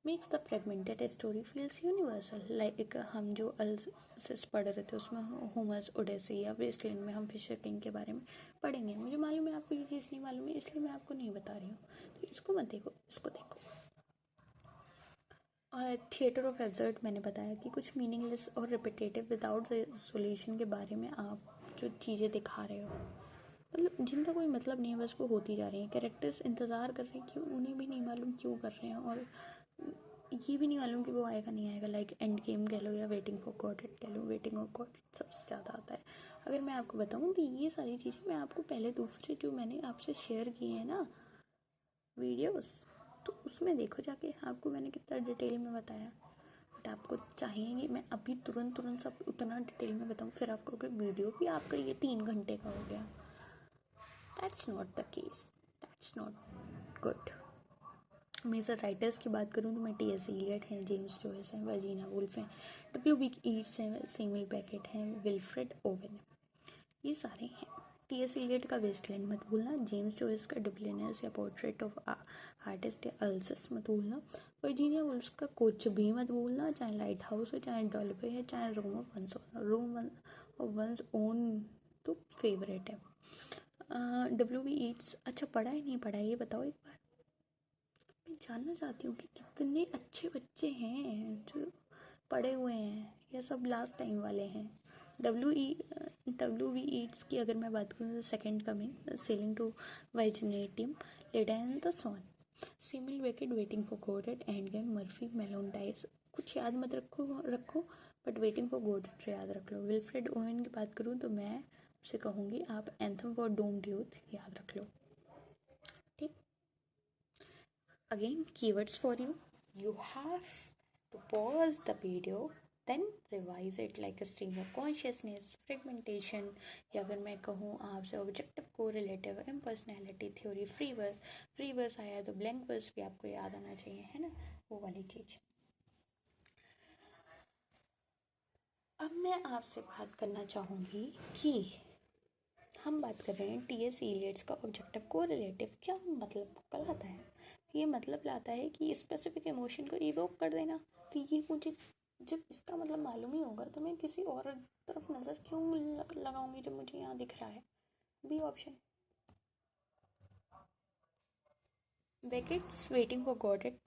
makes the fragmented story feels universal. Like हम जो अल्सिस पढ़ रहे थे उसमें होमर्स ओडेसी या वेस्टलैंड में हम फिशर किंग के बारे में पढ़ेंगे। मुझे मालूम है आपको ये चीज़ नहीं मालूम है, इसलिए मैं आपको नहीं बता रही हूँ, तो इसको मत देखो, इसको देखो। और थिएटर ऑफ एब्सर्ड मैंने बताया कि कुछ मीनिंगलेस और रिपीटेटिव विदाउट रेजोल्यूशन के बारे में आप जो चीज़ें दिखा रहे हो, मतलब जिनका कोई मतलब नहीं है, बस वो होती जा रही हैं। कैरेक्टर्स इंतज़ार कर रहे हैं, क्यों उन्हें भी नहीं मालूम क्यों कर रहे हैं, और ये भी नहीं मालूम कि वो आएगा नहीं आएगा। लाइक एंड गेम कह लो या वेटिंग फॉर गॉडेट कह लो, वेटिंग फॉर गॉडेट सबसे ज़्यादा आता है। अगर मैं आपको बताऊँ कि ये सारी चीज़ें मैं आपको पहले दूसरे जो मैंने आपसे शेयर किए हैं ना वीडियोस, तो उसमें देखो जाके, आपको मैंने कितना डिटेल में बताया। बट आपको चाहिए कि मैं अभी तुरंत सब उतना डिटेल में बताऊँ, फिर आपको कि वीडियो भी आपका ये 3 घंटे का हो गया। That's not the case. That's not good. Major writers की बात करूँ तो मैं टी.एस. इलियट हैं, जेम्स जॉयस हैं, वर्जीनिया वुल्फ हैं, W.B. ईट्स हैं, सैमुअल बेकेट हैं, विल्फ्रेड ओवन हैं, ये सारे हैं। टी.एस. इलियट का वेस्टलैंड मत भूलना, जेम्स जॉयस का डिब्लिनर्स या पोर्ट्रेट ऑफ आर्टिस्ट या अल्सिस मत भूलना, वर्जीनिया वुल्फ का कुछ भी मत भूलना, चाहे लाइट हाउस हो, चाहे डॉल्बे है, चाहे रोम ऑफ वंस ओन तो फेवरेट है। W.B. ईट्स अच्छा पढ़ा है नहीं पढ़ा है ये बताओ एक बार। मैं जानना चाहती हूँ कि कितने अच्छे बच्चे हैं जो पढ़े हुए हैं, या सब लास्ट टाइम वाले हैं। WV ईट्स की अगर मैं बात करूँ तो second coming, sailing to Byzantium, Leda and the swan, Samuel Beckett, waiting for Godot, Endgame, Murphy, Malone dies. कुछ याद मत रखो बट वेटिंग फॉर गॉडेट याद रख लो। विल्फ्रेड ओवेन की बात करूँ तो मैं आपसे कहूँगी आप एंथम फॉर डूम्ड यूथ याद रख लो, ठीक। Again keywords for you, you have to pause the video then revise it like a stream of consciousness, fragmentation, या फिर मैं कहूँ आपसे objective, correlative, impersonality theory, free verse आया तो ब्लैंक वर्स भी आपको याद आना चाहिए, है ना, वो वाली चीज़। अब मैं आपसे बात करना चाहूँगी कि हम बात कर रहे हैं T.S. इलियट्स का ऑब्जेक्टिव कोरिलेटिव क्या मतलब लाता है। ये मतलब लाता है कि स्पेसिफिक इमोशन को इवोक कर देना। तो ये मुझे जब इसका मतलब मालूम ही होगा तो मैं किसी और तरफ नज़र क्यों लगाऊंगी जब मुझे यहाँ दिख रहा है। B option. Beckett's waiting for Godot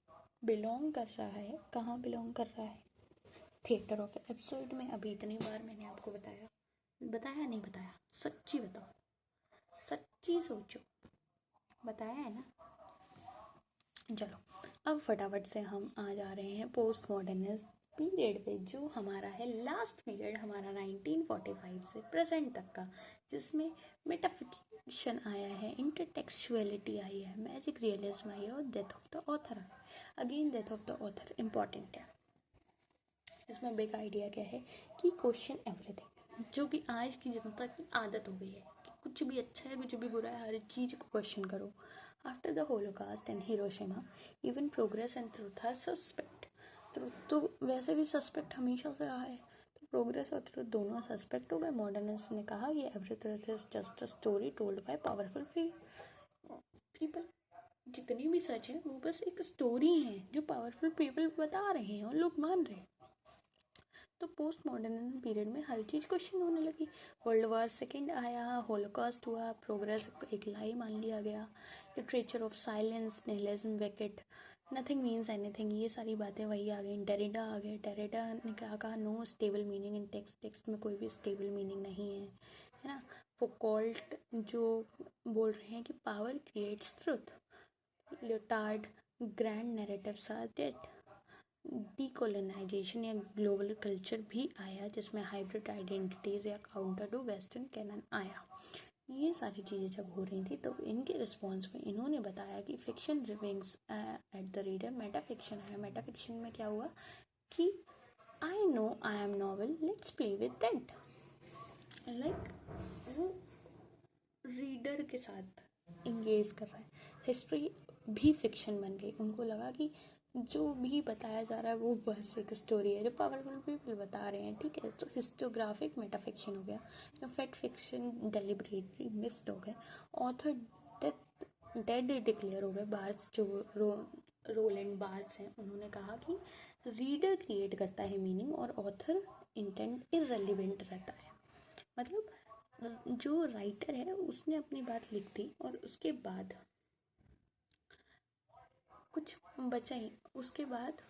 belong कर रहा है, कहाँ बिलोंग कर रहा है, थिएटर ऑफ एब्सर्ड में। अभी इतनी बार मैंने आपको बताया नहीं बताया, सच्ची बताओ, सच्ची सोचो, बताया है ना। चलो अब फटाफट से हम आ जा रहे हैं पोस्ट मॉडर्निस्ट पीरियड पे, जो हमारा है लास्ट पीरियड हमारा 1945 से प्रेजेंट तक का, जिसमें मेटाफिक्शन आया है, इंटरटेक्सुअलिटी आई है, मैजिक रियलिज्म आई है और डेथ ऑफ द ऑथर है। Again death of the author important है। इसमें बिग आइडिया क्या है कि क्वेश्चन एवरीथिंग, जो कि आज की जनता की आदत हो गई है कि कुछ भी अच्छा है कुछ भी बुरा है, हर चीज़ को क्वेश्चन करो। After the Holocaust and Hiroshima even progress and truth are suspect. Truth तो वैसे भी सस्पेक्ट हमेशा से रहा है, तो प्रोग्रेस और ट्रूथ दोनों सस्पेक्ट हो गए। मॉडर्निस्ट ने कहा ये every truth is just a story told by powerful people. जितनी भी सच है वो बस एक स्टोरी है जो पावरफुल पीपल बता रहे हैं और लोग मान रहे हैं। तो पोस्ट मॉडर्निज्म पीरियड में हर चीज़ क्वेश्चन होने लगी। वर्ल्ड वार सेकेंड आया, होलोकॉस्ट हुआ, प्रोग्रेस एक लाई मान लिया गया, literature of silence, nihilism, vacate, nothing means anything, ये सारी बातें वही आ गई। डेरिडा आ गए, डेरिडा ने क्या कहा, no stable meaning in text में कोई भी स्टेबल मीनिंग नहीं है ना। फौकॉल्ट जो बोल रहे हैं कि power creates truth. Lyotard, grand narratives are dead. Decolonisation या ग्लोबल कल्चर भी आया, जिसमें हाइब्रिड आइडेंटिटीज़ या काउंटर टू वेस्टर्न कैनन आया। ये सारी चीज़ें जब हो रही थी तो इनके रिस्पॉन्स में इन्होंने बताया कि फिक्शन रिविंग्स एट द रीडर। मेटाफिक्शन आया। मेटाफिक्शन में क्या हुआ कि I know I am novel, let's play with that. Like वो रीडर के साथ इंगेज कर रहा है। हिस्ट्री भी फिक्शन बन गई। उनको लगा कि जो भी बताया जा रहा है वो बस एक स्टोरी है जो पावरफुल पीपल बता रहे हैं, ठीक है। तो हिस्टोग्राफिक मेटाफिक्शन हो गया। फैक्ट फिक्शन डेलिबरेटली मिस्ड हो गए। ऑथर डेड डिक्लेयर हो गए। बार्स जो रोलैंड बार्स हैं उन्होंने कहा कि रीडर क्रिएट करता है मीनिंग और ऑथर इंटेंट इररिलेवेंट रहता है। मतलब जो राइटर है उसने अपनी बात लिख दी और उसके बाद कुछ बचा ही, उसके बाद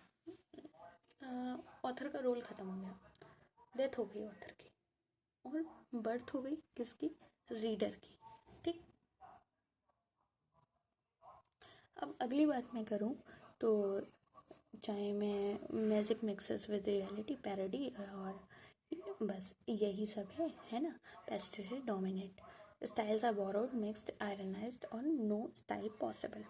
ऑथर का रोल ख़त्म हो गया, डेथ हो गई ऑथर की और बर्थ हो गई किसकी, रीडर की, ठीक। अब अगली बात मैं करूँ तो चाहे मैं magic mixes with reality, parody और बस यही सब है ना। Pastiche dominate, styles are borrowed, mixed, ironized और नो स्टाइल पॉसिबल।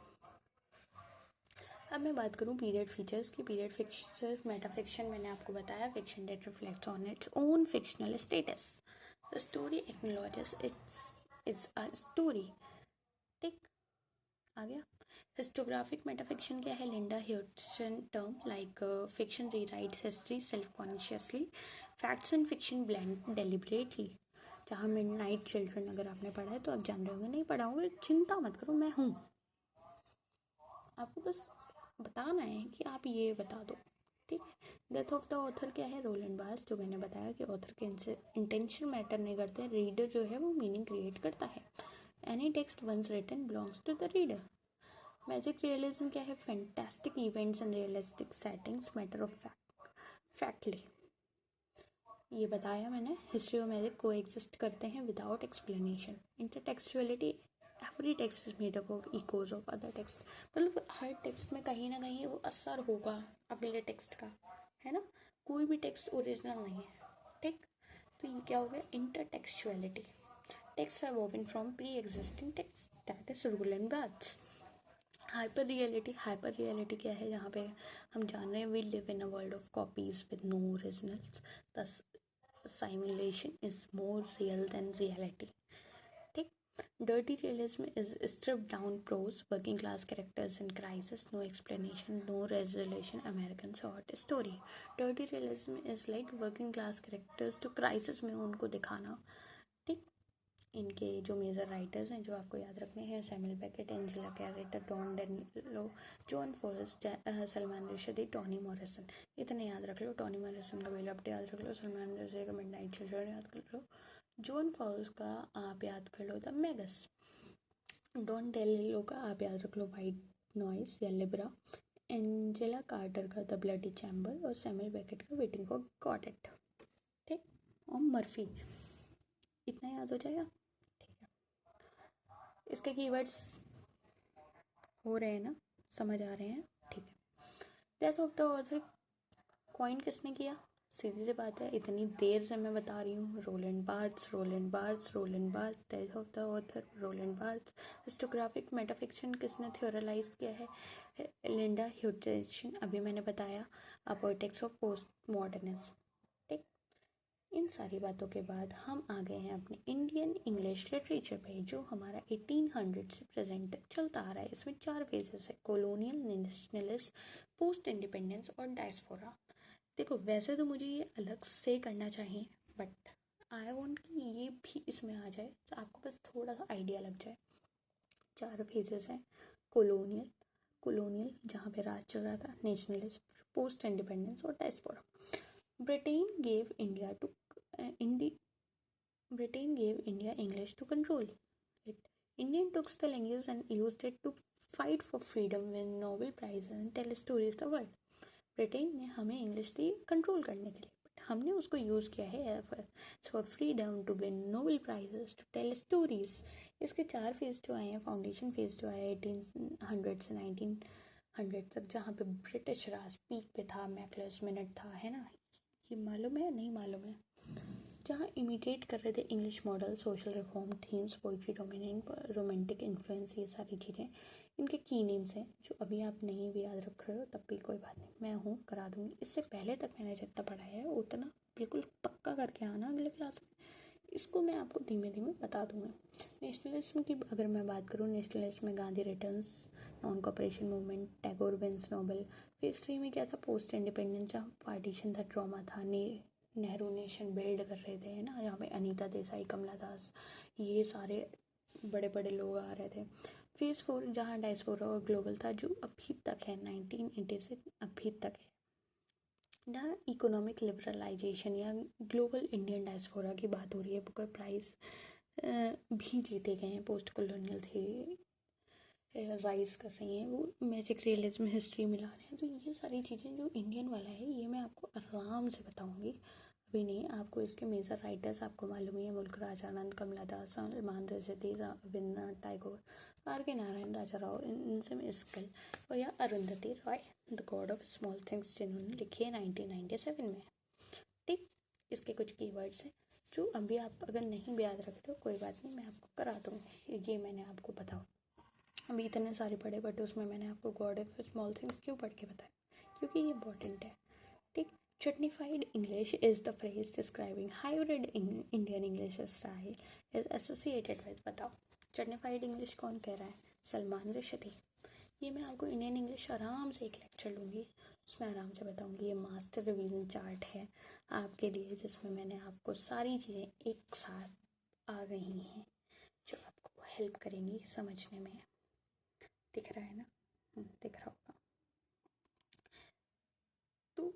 अब मैं बात करूँ पीरियड फीचर्स की। पीरियड फीचर्स मेटाफिक्शन मैंने आपको बताया, fiction that reflects on its own fictional status. The story acknowledges its is a story, ठीक। आ गया। हिस्टोग्राफिक मेटाफिक्शन क्या है, Linda Hutcheon term, like fiction rewrites history self consciously, facts and fiction blend deliberately. जहाँ midnight children अगर आपने पढ़ा है तो आप जान रहे होंगे, नहीं पढ़ा होंगे चिंता मत करो, मैं हूँ, आपको बस बताना है कि आप ये बता दो, ठीक है। डेथ ऑफ द ऑथर क्या है, रोलैंड बार्स, जो मैंने बताया कि ऑथर के इंटेंशन मैटर नहीं करते, रीडर जो है वो मीनिंग क्रिएट करता है। Any text once written belongs to the reader. Magic realism क्या है? Fantastic events and realistic settings matter of factly, ये बताया मैंने। हिस्ट्री और मैजिक को एग्जिस्ट करते हैं without explanation. Intertextuality, every text is made up of echoes of other text, मतलब हर टेक्स्ट में कहीं ना कहीं वो असर होगा अगले टेक्स्ट का, है ना। कोई भी टेक्स्ट ओरिजिनल नहीं है, ठीक। तो ये क्या हो गया? Intertextuality. Text are woven from pre existing text, that is rule and Barthes. Hyper reality, hyper reality क्या है? जहाँ पे हम जान रहे हैं we live in a world of copies with no originals, this simulation is more real than reality, ठीक। Dirty realism is stripped down prose, working class characters in crisis, no explanation, no resolution, American short story. Dirty realism is like working class characters to crisis में उनको दिखाना, ठीक। इनके जो major writers हैं जो आपको याद रखने हैं, Samuel Beckett, Angela Carter, Don DeLillo, John Forrest, Salman Rushdie, Toni Morrison, इतने याद रख लो। टॉनी मॉरिसन का बेलअप्ड याद रख लो, सलमान रुश्दी का मिडनाइट चिल्ड्रन याद कर लो, जॉन फॉरेस्ट का आप याद कर लो द मेगस, डॉन डेनिलो का आप याद रख लो वाइट नॉइस या लिब्रा, एंजेला कार्टर का द ब्लडी चैम्बर और सैमुअल बेकेट का वेटिंग फॉर गॉडेट, ठीक। और मर्फी, इतना याद हो जाएगा, ठीक है। इसके कीवर्ड्स हो रहे हैं ना, समझ आ रहे हैं, ठीक है। Death of the author coin किसने किया? सीधी सी बात है, इतनी देर से मैं बता रही हूँ, Roland Barthes, Roland Barthes, Roland Barthes. Death of the author Roland Barthes. Historiographic metafiction किसने थ्योरलाइज किया है? लिंडा ह्यूजेसन, अभी मैंने बताया। A poetics of postmodernism, ठीक। इन सारी बातों के बाद हम आ गए हैं अपने इंडियन इंग्लिश लिटरेचर पे, जो हमारा 1800 से प्रेजेंट तक चलता आ रहा है। इसमें 4 फेजेस है, कॉलोनियल, नेशनलिस्ट, पोस्ट इंडिपेंडेंस और डायस्पोरा। देखो वैसे तो मुझे ये अलग से करना चाहिए, बट आई वॉन्ट कि ये भी इसमें आ जाए, तो आपको बस थोड़ा सा आइडिया लग जाए। 4 फेजेस हैं, कॉलोनियल, कॉलोनियल जहाँ पे राज चल रहा था, नेशनलिस्ट, पोस्ट इंडिपेंडेंस और diaspora. Britain gave India to Britain gave India English to control it. Indian took the language and used it to fight for freedom, win Nobel Prizes and tell stories the world. Britain ने हमें English दी control करने के लिए, but हमने उसको use किया है for freedom, to win Nobel prizes, to tell stories. इसके 4 फेज जो आए हैं, फाउंडेशन फेज जो आया 1800 से 1900 तक, जहाँ पे ब्रिटिश राज पीक पे था, मैकलस मिनट था, है ना, ये मालूम है? नहीं मालूम है? जहाँ इमिटेट कर रहे थे English model, social reform, themes, poetry, dominant, romantic influence, ये सारी चीज़ें। इनके की नेम्स हैं जो अभी आप नहीं भी याद रख रहे हो, तब भी कोई बात नहीं, मैं हूँ करा दूँगी। इससे पहले तक मैंने जितना पढ़ाया है उतना बिल्कुल पक्का करके आना अगले क्लास में, इसको मैं आपको धीमे धीमे बता दूँगी। नेशनलिज्म की अगर मैं बात करूँ, नेशनलिज्म में Gandhi returns, non cooperation movement, Tagore wins Nobel. Phase 3 में क्या था? पोस्ट इंडिपेंडेंस, जहाँ पार्टीशन था, ट्रॉमा था, नेहरू नेशन बिल्ड कर रहे थे, है ना, यहाँ पे अनीता देसाई, कमला दास, ये सारे बड़े बड़े लोग आ रहे थे। फेज 4 जहाँ डायस्पोरा और ग्लोबल था, जो अभी तक है, 1980 से अभी तक है, जहाँ इकोनॉमिक लिबरलाइजेशन या ग्लोबल इंडियन डायस्पोरा की बात हो रही है। बुकर प्राइज भी जीते गए हैं, पोस्ट कॉलोनियल थ्योरी राइज कर रही हैं, वो मैजिक रियलिज्म हिस्ट्री मिला रहे हैं। तो ये सारी चीज़ें जो इंडियन वाला है, ये मैं आपको आराम से बताऊंगी, अभी नहीं। आपको इसके मेजर राइटर्स आपको मालूम ही है, मुल्क राज आनंद, कमला दास, सलमान रुश्दी, रविन्द्रनाथ टैगोर, आर के नारायण, राजा राव, इनसे मिस्कल और या Arundhati Roy, the God of small things, जिन्होंने लिखी है 1997 में, ठीक। इसके कुछ कीवर्ड्स हैं जो अभी आप अगर नहीं भी याद रखते हो, कोई बात नहीं, मैं आपको करा दूँगी। ये मैंने आपको बताओ, अभी इतने सारे पढ़े, बट उसमें मैंने आपको गॉड ऑफ स्मॉल थिंग्स क्यों पढ़ के बताया? क्योंकि ये इंपॉर्टेंट है, ठीक। Chutnified English is the phrase describing hybrid Indian English style is associated with, बताओ चटनीफाइड इंग्लिश कौन कह रहा है? सलमान रुश्दी। ये मैं आपको इंडियन इंग्लिश आराम से एक लेक्चर लूँगी, उसमें आराम से बताऊँगी। ये मास्टर रिवीजन चार्ट है आपके लिए, जिसमें मैंने आपको सारी चीज़ें एक साथ आ गई हैं जो आपको हेल्प करेंगी समझने में। दिख रहा है ना? दिख रहा होगा। तो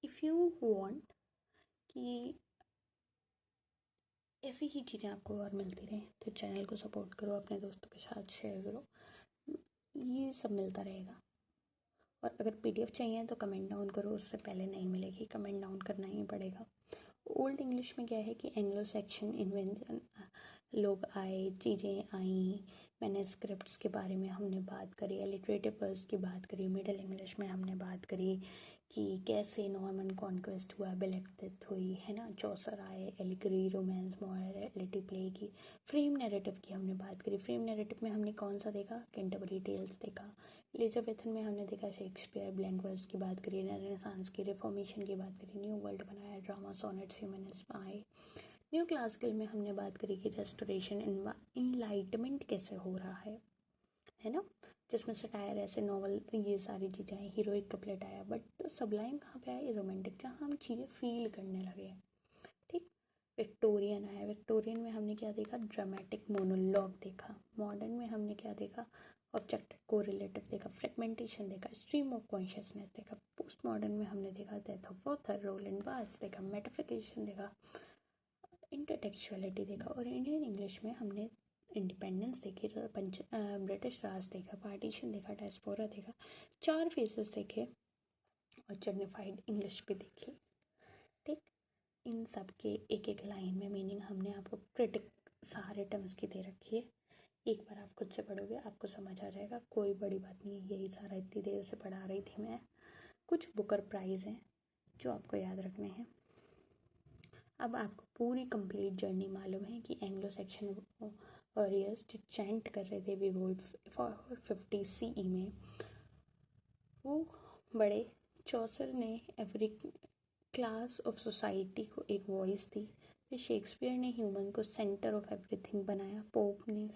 इफ़ यू वांट कि ऐसी ही चीज़ें आपको और मिलती रहें, तो चैनल को सपोर्ट करो, अपने दोस्तों के साथ शेयर करो। ये सब मिलता रहेगा। और अगर PDF चाहिए तो कमेंट डाउन करो, उससे पहले नहीं मिलेगी, कमेंट डाउन करना ही पड़ेगा। ओल्ड इंग्लिश में क्या है कि एंग्लो सेक्शन इन्वेंशन, लोग आए, चीज़ें आईं, मैन्युस्क्रिप्ट्स के बारे में हमने बात करी, लिटरेटिव वर्ड्स की बात करी, मिडिल इंग्लिश में हमने बात करी कि कैसे नॉर्मन कॉन्क्वेस्ट हुआ, ब्लैक डेथ हुई, है ना, चौसर आए, एलिगरी, रोमांस, मॉरलिटी प्ले की, फ्रेम नैरेटिव की हमने बात करी। फ्रेम नैरेटिव में हमने कौन सा देखा? कैंटरबरी टेल्स देखा। एलिजाबेथन में हमने देखा शेक्सपियर, ब्लैंक वर्ड्स की बात करी, रेनेसांस की, रिफॉर्मेशन की बात करी, न्यू वर्ल्ड बनाया, ड्रामा, सोनेट्स, ह्यूमनिज्म आए। न्यू क्लासिकल में हमने बात करी कि रेस्टोरेशन, इनलाइटमेंट कैसे हो रहा है ना, जिसमें सटायर, ऐसे नॉवल, ये सारी चीज़ें आई, हीरोइक कपलेट आया। बट सबलाइम कहाँ पे आया? रोमांटिक, जहाँ हम चीज़ें फील करने लगे। ठीक। विक्टोरियन आया, विक्टोरियन में हमने क्या देखा? ड्रामेटिक मोनोलॉग देखा। मॉडर्न में हमने क्या देखा? ऑब्जेक्ट कोरिलेटिव देखा, फ्रेगमेंटेशन देखा, स्ट्रीम ऑफ कॉन्शियसनेस देखा। पोस्ट मॉडर्न में हमने देखा डेथ ऑफ ऑथर, रोलैंड बार्थ्स देखा, मेटाफिकेशन देखा, इंटरटेक्चुअलिटी देखा। और इंडियन इंग्लिश में हमने इंडिपेंडेंस देखी, ब्रिटिश राज देखा, पार्टीशन देखा, डायस्पोरा देखा, 4 फेजेस देखे और जर्निफाइड इंग्लिश भी देखी। ठीक। इन सब के एक एक लाइन में मीनिंग हमने आपको क्रिटिक सारे टर्म्स की दे रखी है। एक बार आप खुद से पढ़ोगे आपको समझ आ जाएगा, कोई बड़ी बात नहीं है, यही सारा इतनी देर से पढ़ा रही थी मैं। कुछ बुकर प्राइज़ हैं जो आपको याद रखने हैं। अब आपको पूरी कंप्लीट जर्नी मालूम है कि एंग्लो सेक्शन वॉरियर्स जो चैंट कर रहे थे विवोल्फ 450 CE में, वो बड़े चौसर ने एवरी क्लास ऑफ सोसाइटी को एक वॉइस दी। फिर शेक्सपियर ने ह्यूमन को सेंटर ऑफ एवरीथिंग बनाया। पोप ने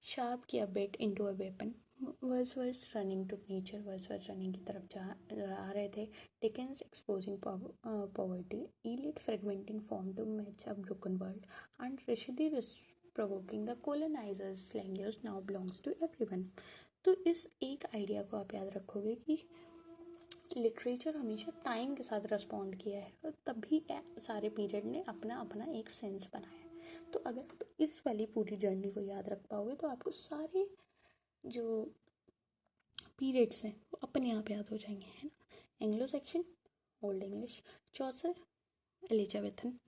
शार्प किया bet into a weapon. Wordsworth running to nature, Wordsworth running की तरफ जा रहे थे। Dickens exposing poverty, Eliot fragmenting form to match a broken world, and Rushdie provoking the colonizers language now belongs to everyone। तो इस एक idea को आप याद रखोगे कि लिटरेचर हमेशा टाइम के साथ रिस्पॉन्ड किया है और तभी सारे पीरियड ने अपना अपना एक सेंस बनाया। तो अगर आप इस वाली पूरी जर्नी को याद रख पाओगे तो आपको सारे जो पीरियड्स हैं वो अपने आप याद हो जाएंगे, है ना। Anglo Saxon, old English, Chaucer, Elizabethan,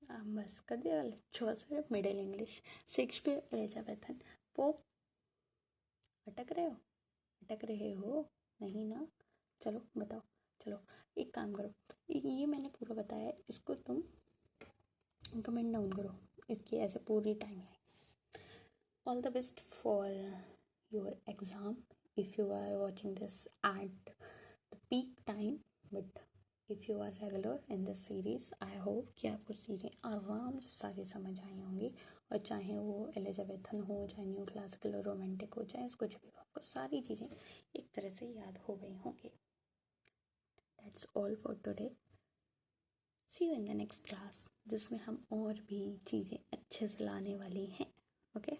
बस कर दिया। Chaucer, middle English, Shakespeare, Elizabethan, Pope. अटक रहे हो नहीं ना? चलो बताओ। चलो एक काम करो, ये मैंने पूरा बताया, इसको तुम कमेंट डाउन करो, इसकी ऐसे पूरी timeline. All the best for your exam if you are watching this at the peak time, but if you are regular in this series, I hope कि आपको चीज़ें आराम से सारी समझ आई होंगी। और चाहे वो एलिजाबेथन हो, चाहे न्यू क्लासिकल और रोमांटिक हो, चाहे कुछ भी हो, आपको सारी चीज़ें एक तरह से याद हो गई होंगी। That's all for today. See you in the next class, जिसमें हम और भी चीज़ें अच्छे से लाने वाली हैं। Okay?